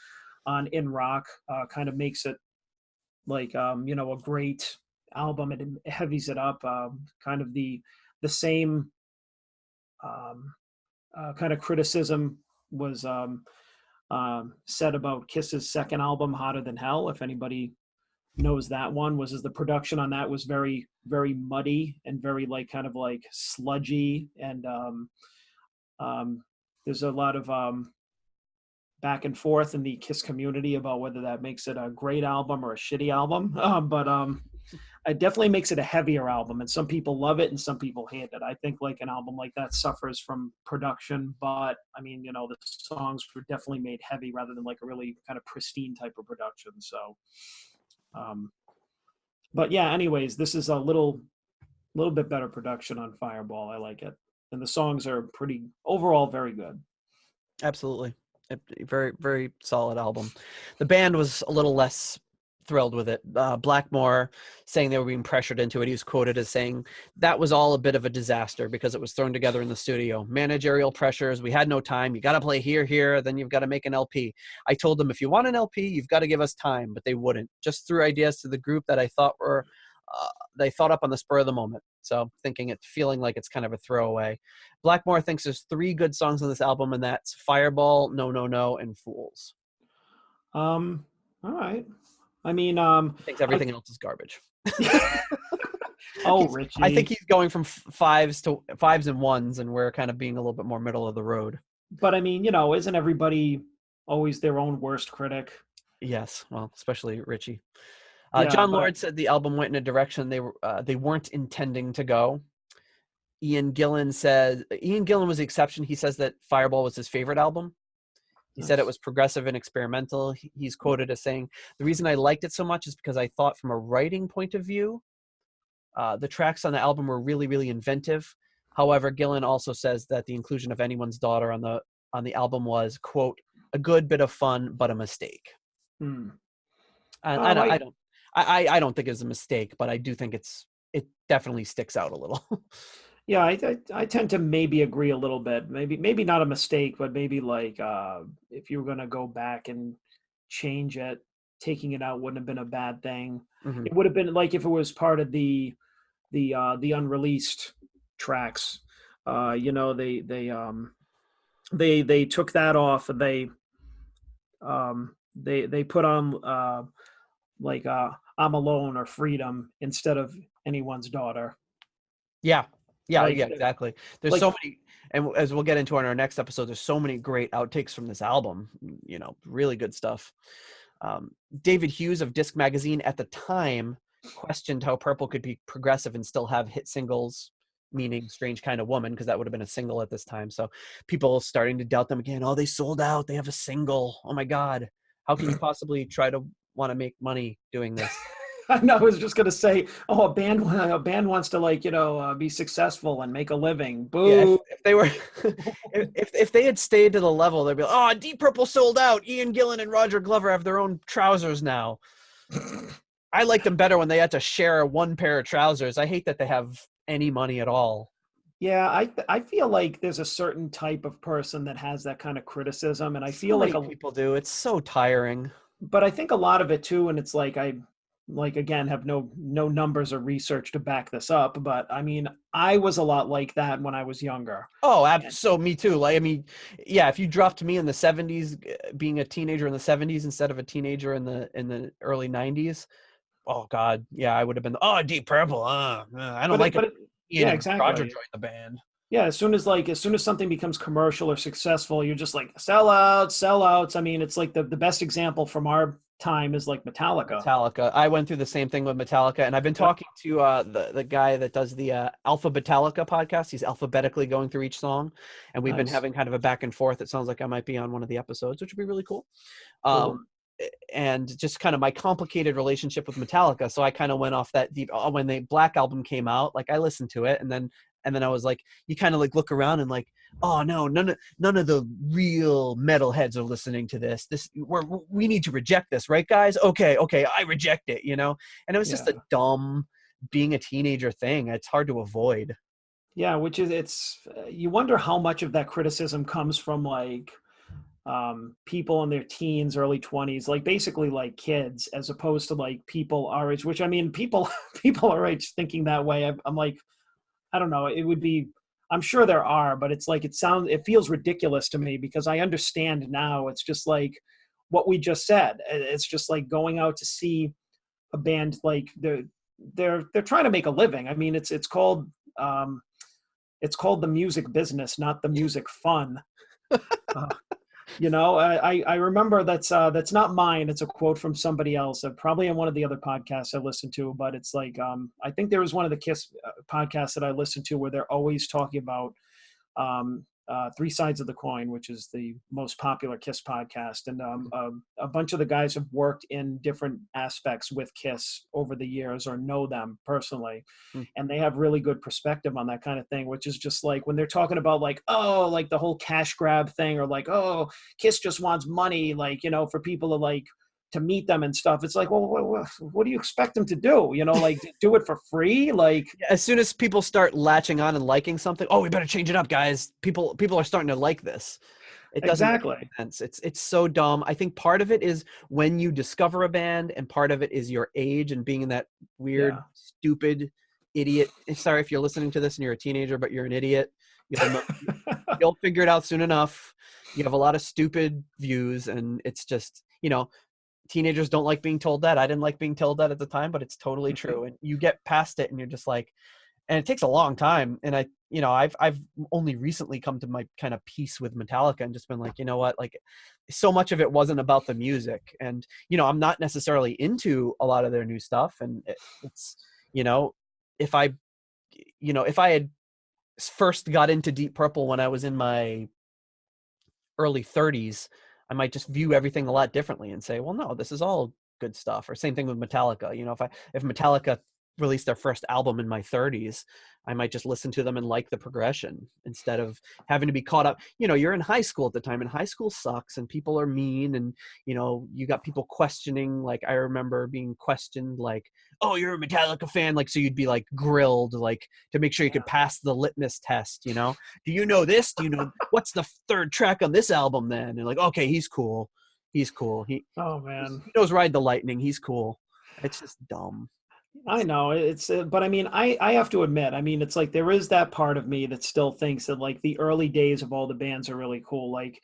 on In Rock kind of makes it a great album. It heavies it up. Kind of the same kind of criticism was said about Kiss's second album, Hotter Than Hell. If anybody knows that one, was the production on that was very, very muddy and very kind of sludgy, and there's a lot of back and forth in the Kiss community about whether that makes it a great album or a shitty album. But it definitely makes it a heavier album, and some people love it and some people hate it. I think an album like that suffers from production, but I mean, the songs were definitely made heavy rather than a really kind of pristine type of production. So, but yeah, anyways, this is a little bit better production on Fireball. I like it. And the songs are overall very good. Absolutely. Very, very solid album. The band was a little less thrilled with it. Blackmore saying they were being pressured into it. He was quoted as saying that was all a bit of a disaster because it was thrown together in the studio. Managerial pressures. We had no time. You got to play here, then you've got to make an LP. I told them, if you want an LP, you've got to give us time, but they wouldn't. Just threw ideas to the group that I thought were they thought up on the spur of the moment. So feeling like it's kind of a throwaway. Blackmore thinks there's 3 good songs on this album, and that's Fireball, No, No, No, and Fools. All right. I mean, thinks everything else is garbage. Oh, Richie. I think he's going from 5s and 1s, and we're kind of being a little bit more middle of the road. But I mean, isn't everybody always their own worst critic? Yes. Well, especially Richie. John Lord said the album went in a direction they weren't intending to go. Ian Gillan was the exception. He says that Fireball was his favorite album. He said it was progressive and experimental. He's quoted as saying, the reason I liked it so much is because I thought from a writing point of view, the tracks on the album were really, really inventive. However, Gillan also says that the inclusion of Anyone's Daughter on the album was, quote, a good bit of fun, but a mistake. And I don't think it's a mistake, but I do think it definitely sticks out a little. Yeah, I tend to maybe agree a little bit. Maybe not a mistake, but maybe if you were going to go back and change it, taking it out wouldn't have been a bad thing. Mm-hmm. It would have been if it was part of the unreleased tracks. They took that off, and they put on I'm Alone or Freedom instead of Anyone's Daughter. Yeah, exactly. There's so many, and as we'll get into on our next episode, there's so many great outtakes from this album, really good stuff. David Hughes of Disc Magazine at the time questioned how Purple could be progressive and still have hit singles, meaning Strange Kind of Woman, because that would have been a single at this time. So people starting to doubt them again. Oh, they sold out. They have a single. Oh my God. How can you possibly try to want to make money doing this? I know. I was just gonna say, a band wants to be successful and make a living. Boo! Yeah, if they were, if they had stayed to the level, they'd be like, oh, Deep Purple sold out. Ian Gillan and Roger Glover have their own trousers now. I liked them better when they had to share one pair of trousers. I hate that they have any money at all. Yeah, I feel like there's a certain type of person that has that kind of criticism, and I feel people do. It's so tiring. But I think a lot of it too, and it's again, have no numbers or research to back this up, but I mean, I was a lot like that when I was younger. Oh, so me too. If you dropped me in the 70s, being a teenager in the 70s instead of a teenager in the early 90s, oh God, yeah, I would have been, Deep Purple. I don't like it. Yeah, exactly. Roger joined the band. Yeah, as soon as something becomes commercial or successful, you're just like sellouts. I mean, it's the best example from our time is Metallica. I went through the same thing with Metallica, and I've been talking to the guy that does the Alpha Metallica podcast. He's alphabetically going through each song, and we've been having kind of a back and forth. It sounds like I might be on one of the episodes, which would be really cool. And just kind of my complicated relationship with Metallica. So I kind of went off that deep. When the Black Album came out, I listened to it, and then I was like, you kind of look around and oh no, none of the real metalheads are listening to this. We need to reject this, right, guys? Okay, I reject it, And it was just a dumb being a teenager thing. It's hard to avoid. Yeah, which is you wonder how much of that criticism comes from people in their teens, early 20s, like basically like kids, as opposed to like people our age, which I mean, people our age thinking that way. I'm like, I don't know. It would be, I'm sure there are, but it's like, it feels ridiculous to me because I understand now. It's just like what we just said. It's just like going out to see a band, like they're trying to make a living. I mean, it's called the music business, not the music fun. You know, I remember that's not mine. It's a quote from somebody else, probably on one of the other podcasts I listened to. But it's like, I think there was one of the Kiss podcasts that I listened to where they're always talking about Three Sides of the Coin, which is the most popular Kiss podcast. And a bunch of the guys have worked in different aspects with Kiss over the years or know them personally. And they have really good perspective on that kind of thing, which is just like when they're talking about like, oh, like the whole cash grab thing, or like, oh, Kiss just wants money, like, you know, for people to like, to meet them and stuff. It's like, well, what do you expect them to do? You know, like do it for free? Like, as soon as people start latching on and liking something, oh, we better change it up, guys. People are starting to like this. It doesn't make sense. It's so dumb. I think part of it is when you discover a band, and part of it is your age and being in that weird, stupid idiot. Sorry if you're listening to this and you're a teenager, but you're an idiot. You'll figure it out soon enough. You have a lot of stupid views, and it's just, you know, teenagers don't like being told that. I didn't like being told that at the time, but it's totally true. And you get past it and you're just like, and it takes a long time. And I've only recently come to my kind of peace with Metallica and just been like, you know what, like so much of it wasn't about the music. And, you know, I'm not necessarily into a lot of their new stuff. And it's, you know, if I had first got into Deep Purple when I was in my early 30s, I might just view everything a lot differently and say, well, no, this is all good stuff. Or same thing with Metallica. You know, if Metallica released their first album in my 30s, I might just listen to them and like the progression instead of having to be caught up. You know, you're in high school at the time, and high school sucks and people are mean, and, you know, you got people questioning. Like I remember being questioned like, oh, you're a Metallica fan. Like, so you'd be like grilled, like to make sure you could pass the litmus test, you know, do you know this? Do you know what's the third track on this album then? And like, okay, he's cool. Oh man, he knows Ride the Lightning. He's cool. It's just dumb. I know it's, but I mean, I have to admit, I mean, it's like there is that part of me that still thinks that like the early days of all the bands are really cool. Like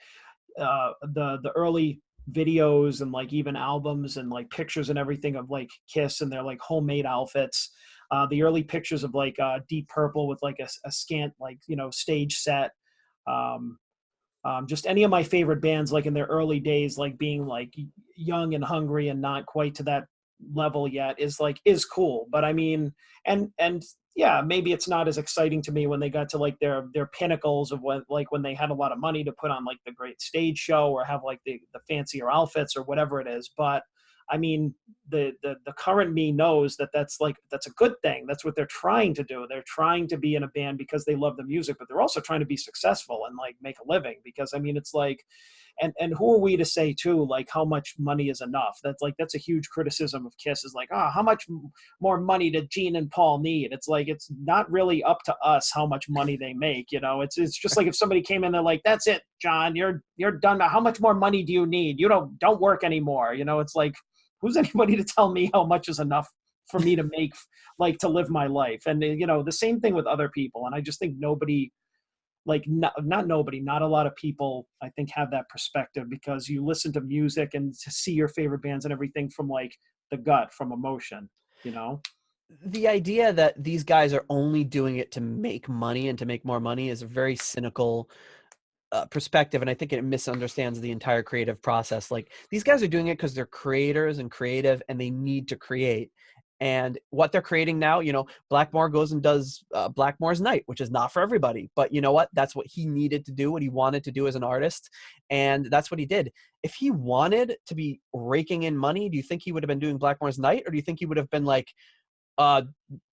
the early videos and like even albums and like pictures and everything of like Kiss and their like homemade outfits. The early pictures of like Deep Purple with like a scant, like, you know, stage set. Just any of my favorite bands, like in their early days, like being like young and hungry and not quite to that level yet is cool. But I mean, and yeah, maybe it's not as exciting to me when they got to like their pinnacles of when they had a lot of money to put on like the great stage show or have like the fancier outfits or whatever it is. But I mean, the current me knows that that's a good thing. That's what they're trying to do. They're trying to be in a band because they love the music, but they're also trying to be successful and like make a living. Because I mean, it's like, and who are we to say too, like how much money is enough? That's a huge criticism of Kiss, is like, how much more money did Gene and Paul need? It's like, it's not really up to us how much money they make. You know, it's just like if somebody came in, they're like, that's it, John, you're done now. How much more money do you need? You don't work anymore. You know, it's like, who's anybody to tell me how much is enough for me to make, like, to live my life? And, you know, the same thing with other people. And I just think nobody, like, not a lot of people, I think, have that perspective, because you listen to music and to see your favorite bands and everything from, like, the gut, from emotion, you know? The idea that these guys are only doing it to make money and to make more money is a very cynical perspective, and I think it misunderstands the entire creative process. Like, these guys are doing it because they're creators and creative, and they need to create. And what they're creating now, you know, Blackmore goes and does Blackmore's Night, which is not for everybody, but you know what? That's what he needed to do, what he wanted to do as an artist, and that's what he did. If he wanted to be raking in money, do you think he would have been doing Blackmore's Night, or do you think he would have been like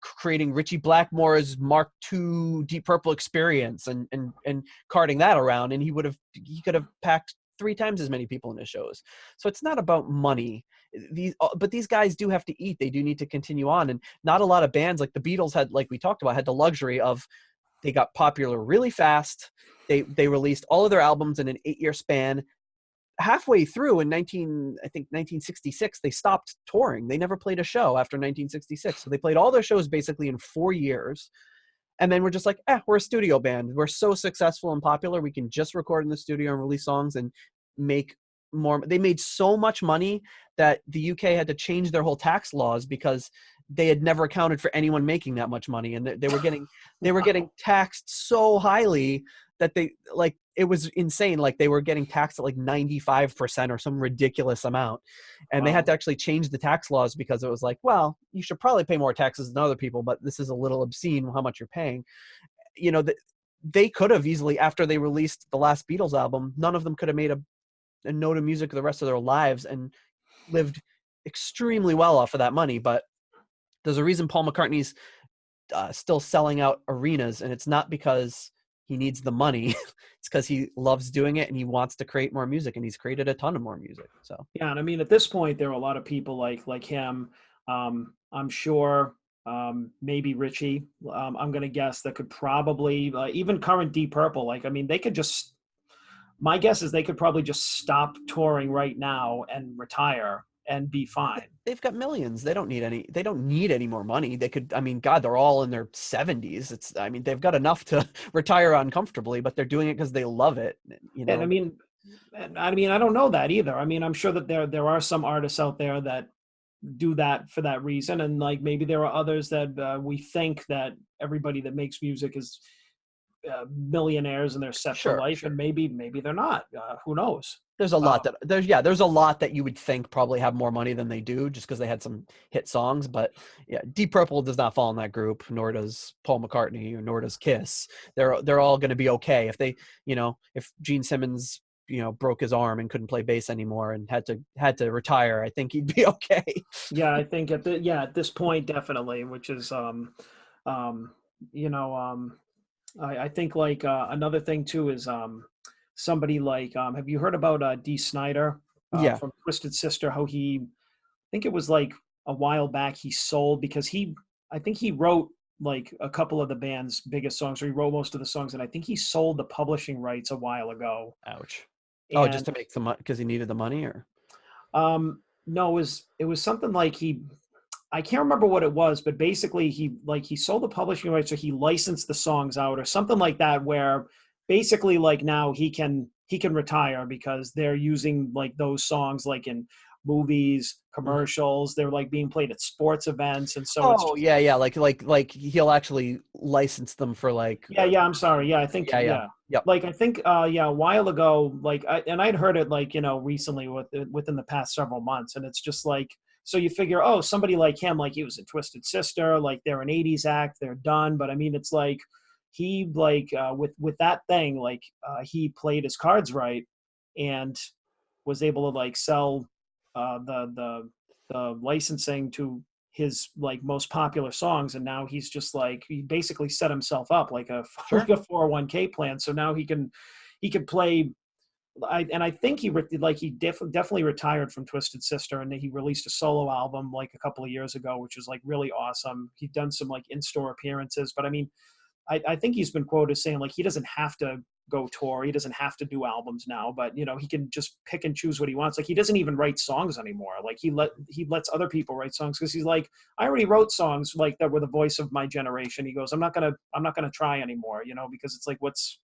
creating Richie Blackmore's Mark II Deep Purple experience and carting that around, and he could have packed 3 times as many people in his shows? So it's not about money. But these guys do have to eat. They do need to continue on, and not a lot of bands, like the Beatles had, like we talked about, had the luxury of, they got popular really fast. They released all of their albums in an 8-year span. halfway through in 1966, they stopped touring. They never played a show after 1966. So they played all their shows basically in 4 years. And then we're just like, we're a studio band. We're so successful and popular. We can just record in the studio and release songs and make more. They made so much money that the UK had to change their whole tax laws because they had never accounted for anyone making that much money. And they were getting taxed so highly that it was insane. Like they were getting taxed at like 95% or some ridiculous amount. And they had to actually change the tax laws because it was like, well, you should probably pay more taxes than other people, but this is a little obscene how much you're paying. You know, they could have easily, after they released the last Beatles album, none of them could have made a note of music the rest of their lives and lived extremely well off of that money. But there's a reason Paul McCartney's still selling out arenas, and it's not because he needs the money. It's because he loves doing it and he wants to create more music, and he's created a ton of more music. So yeah, and I mean, at this point, there are a lot of people like him. I'm sure maybe Richie. I'm going to guess that could probably even current Deep Purple. Like, I mean, they could just. My guess is they could probably just stop touring right now and retire and be fine. They've got millions. They don't need any more money. They could, I mean, God, they're all in their 70s. They've got enough to retire uncomfortably, but they're doing it because they love it. You know? And I mean, I don't know that either. I mean, I'm sure that there are some artists out there that do that for that reason. And like, maybe there are others that we think that everybody that makes music is millionaires and they're set for life. And maybe they're not. Who knows? There's a lot there's a lot that you would think probably have more money than they do just because they had some hit songs. But yeah, Deep Purple does not fall in that group, nor does Paul McCartney, or nor does Kiss. They're all going to be okay. If they, if Gene Simmons, broke his arm and couldn't play bass anymore and had to retire, I think he'd be okay. Yeah, I think at this point, definitely, which is, I think like another thing too is somebody like, have you heard about Dee Snider from Twisted Sister? How I think it was like a while back he sold, because I think he wrote like a couple of the band's biggest songs, or he wrote most of the songs, and I think he sold the publishing rights a while ago. Ouch. And, just to make some money because he needed the money, or? No, it was something like I can't remember what it was, but basically he sold the publishing rights, or he licensed the songs out or something like that, where basically like now he can retire because they're using like those songs like in movies, commercials, they're like being played at sports events. And so like he'll actually license them for like I'm sorry. I think like I think a while ago, like I'd heard it like, recently within the past several months, and it's just like, so you figure, somebody like him, like he was in Twisted Sister, like they're an 80s act, they're done. But I mean, it's like he like with that thing, like he played his cards right and was able to like sell the licensing to his like most popular songs, and now he's just like, he basically set himself up like a 401k plan. So now he can play. I think he definitely retired from Twisted Sister, and he released a solo album like a couple of years ago, which was like really awesome. He'd done some like in-store appearances, but I mean, I think he's been quoted saying like he doesn't have to go tour, he doesn't have to do albums now, but he can just pick and choose what he wants. Like he doesn't even write songs anymore. Like he lets other people write songs, because he's like, I already wrote songs like that were the voice of my generation. He goes, I'm not gonna try anymore, because it's like, what's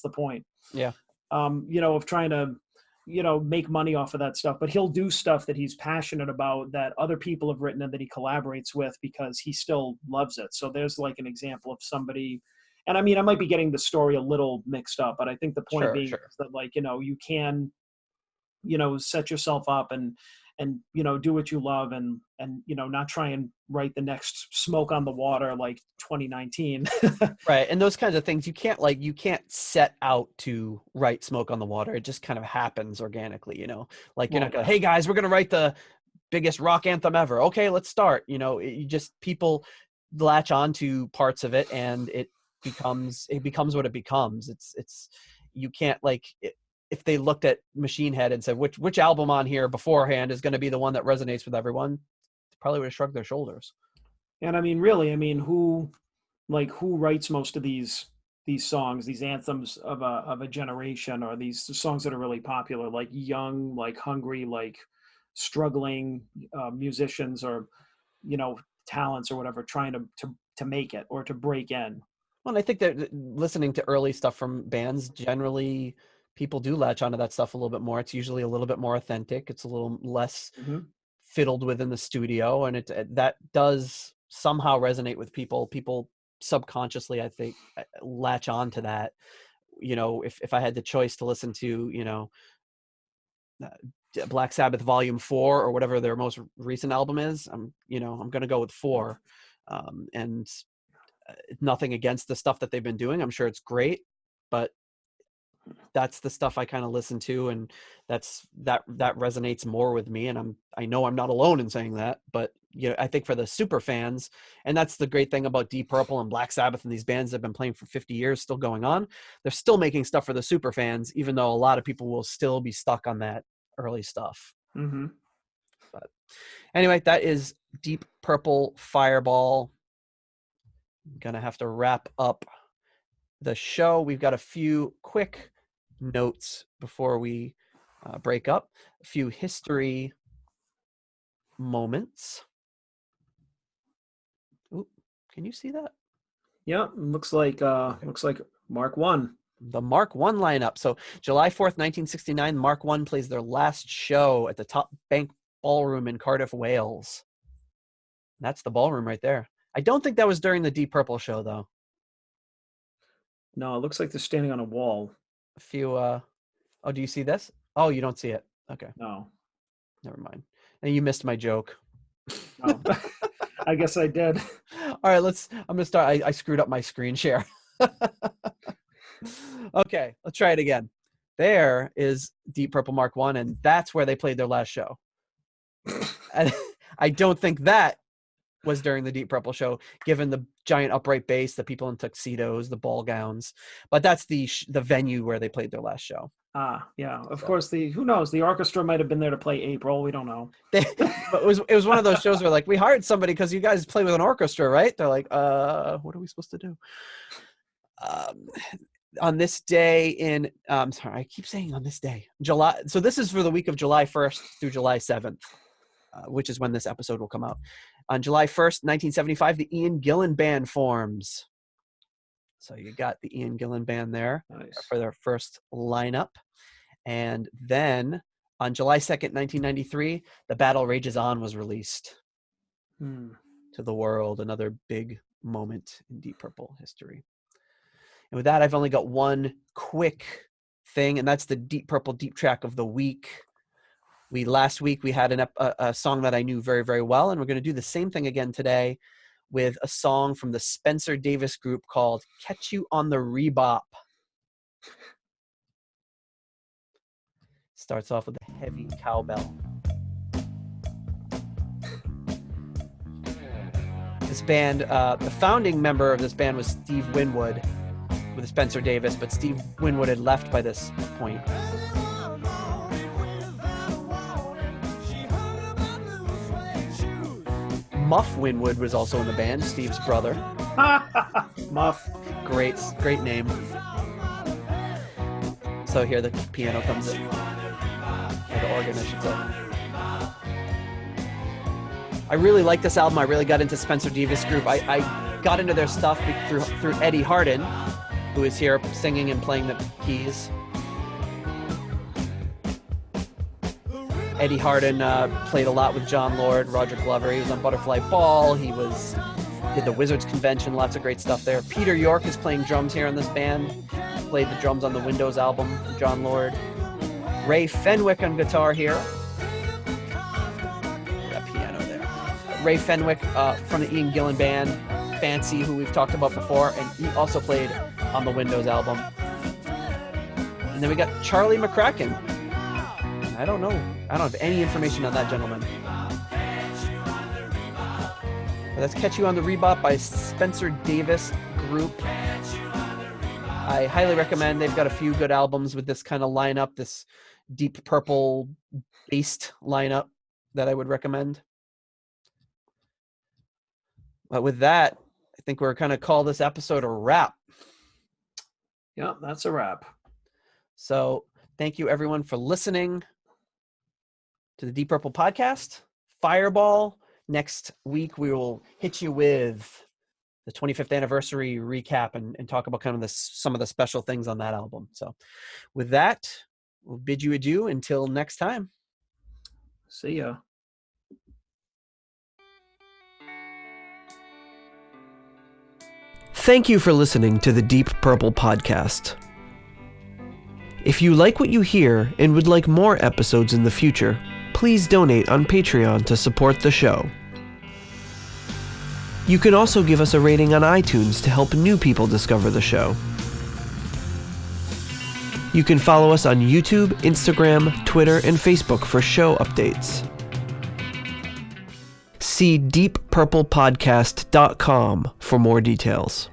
the point? Yeah. Of trying to, make money off of that stuff. But he'll do stuff that he's passionate about, that other people have written and that he collaborates with, because he still loves it. So there's like an example of somebody, and I mean, I might be getting the story a little mixed up, but I think the point being is that like, you can, set yourself up and do what you love, and not try and write the next Smoke on the Water like 2019. Right. And those kinds of things, you can't set out to write Smoke on the Water. It just kind of happens organically, like you're not gonna, hey guys, we're gonna write the biggest rock anthem ever. Okay, let's start. People latch on to parts of it, and it becomes what it becomes. It's you can't if they looked at Machine Head and said which album on here beforehand is going to be the one that resonates with everyone, they probably would have shrugged their shoulders. And I mean, really, who writes most of these these songs, these anthems of a generation, or these songs that are really popular, like young, like hungry, like struggling musicians, or talents or whatever, trying to make it or to break in. Well, I think that listening to early stuff from bands, generally people do latch onto that stuff a little bit more. It's usually a little bit more authentic. It's a little less fiddled with in the studio, and that does somehow resonate with people. People subconsciously, I think, latch on to that. If I had the choice to listen to, Black Sabbath Volume 4 or whatever their most recent album is, I'm going to go with 4. And nothing against the stuff that they've been doing. I'm sure it's great, but that's the stuff I kind of listen to, and that resonates more with me. And I know I'm not alone in saying that, but I think for the super fans, and that's the great thing about Deep Purple and Black Sabbath and these bands that have been playing for 50 years, still going on. They're still making stuff for the super fans, even though a lot of people will still be stuck on that early stuff. But anyway, that is Deep Purple Fireball. I'm gonna have to wrap up the show. We've got a few quick notes before we break up. A few history moments. Ooh, can you see that? Yeah, looks like Mark 1. The Mark 1 lineup. So July 4th, 1969, Mark 1 plays their last show at the Top Bank Ballroom in Cardiff, Wales. That's the ballroom right there. I don't think that was during the Deep Purple show, though. No, it looks like they're standing on a wall. A few, oh, do you see this? Oh, you don't see it. Okay. No. Never mind. And you missed my joke. No. I guess I did. All right, I'm going to start. I screwed up my screen share. Okay, let's try it again. There is Deep Purple Mark 1, and that's where they played their last show. And I don't think that was during the Deep Purple show, given the giant upright bass, the people in tuxedos, the ball gowns. But that's the venue where they played their last show. Yeah. Of course, who knows? The orchestra might have been there to play April. We don't know. But it was one of those shows where, like, we hired somebody because you guys play with an orchestra, right? They're like, what are we supposed to do? On this day in, sorry, I keep saying on this day, July. So this is for the week of July 1st through July 7th, which is when this episode will come out. On July 1st, 1975, the Ian Gillan Band forms. So you got the Ian Gillan Band there for their first lineup. And then on July 2nd, 1993, The Battle Rages On was released to the world. Another big moment in Deep Purple history. And with that, I've only got one quick thing, and that's the Deep Purple Deep Track of the Week. Last week we had a song that I knew very, very well, and we're going to do the same thing again today with a song from the Spencer Davis Group called Catch You on the Rebop. Starts off with a heavy cowbell. This band, the founding member of this band was Steve Winwood with Spencer Davis, but Steve Winwood had left by this point. Muff Winwood was also in the band, Steve's brother. Muff. Great name. So here the piano comes in. Or the organ, I should say. I really like this album. I really got into Spencer Davis Group. I got into their stuff through Eddie Hardin, who is here singing and playing the keys. Eddie Hardin played a lot with John Lord, Roger Glover. He was on Butterfly Ball. He did the Wizards Convention. Lots of great stuff there. Peter York is playing drums here in this band. Played the drums on the Windows album from John Lord. Ray Fenwick on guitar here. That piano there. Ray Fenwick from the Ian Gillan Band. Fancy, who we've talked about before, and he also played on the Windows album. And then we got Charlie McCracken. I don't have any information on that gentleman. But that's Catch You on the Rebop by Spencer Davis Group. I highly recommend. They've got a few good albums with this kind of lineup, this Deep Purple based lineup that I would recommend. But with that, I think we're going to call this episode a wrap. Yeah, that's a wrap. So thank you everyone for listening to the Deep Purple podcast. Fireball. Next week we will hit you with the 25th anniversary recap and talk about kind of some of the special things on that album. So with that, we'll bid you adieu until next time. See ya. Thank you for listening to the Deep Purple podcast. If you like what you hear and would like more episodes in the future, please donate on Patreon to support the show. You can also give us a rating on iTunes to help new people discover the show. You can follow us on YouTube, Instagram, Twitter, and Facebook for show updates. See deeppurplepodcast.com for more details.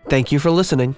Thank you for listening.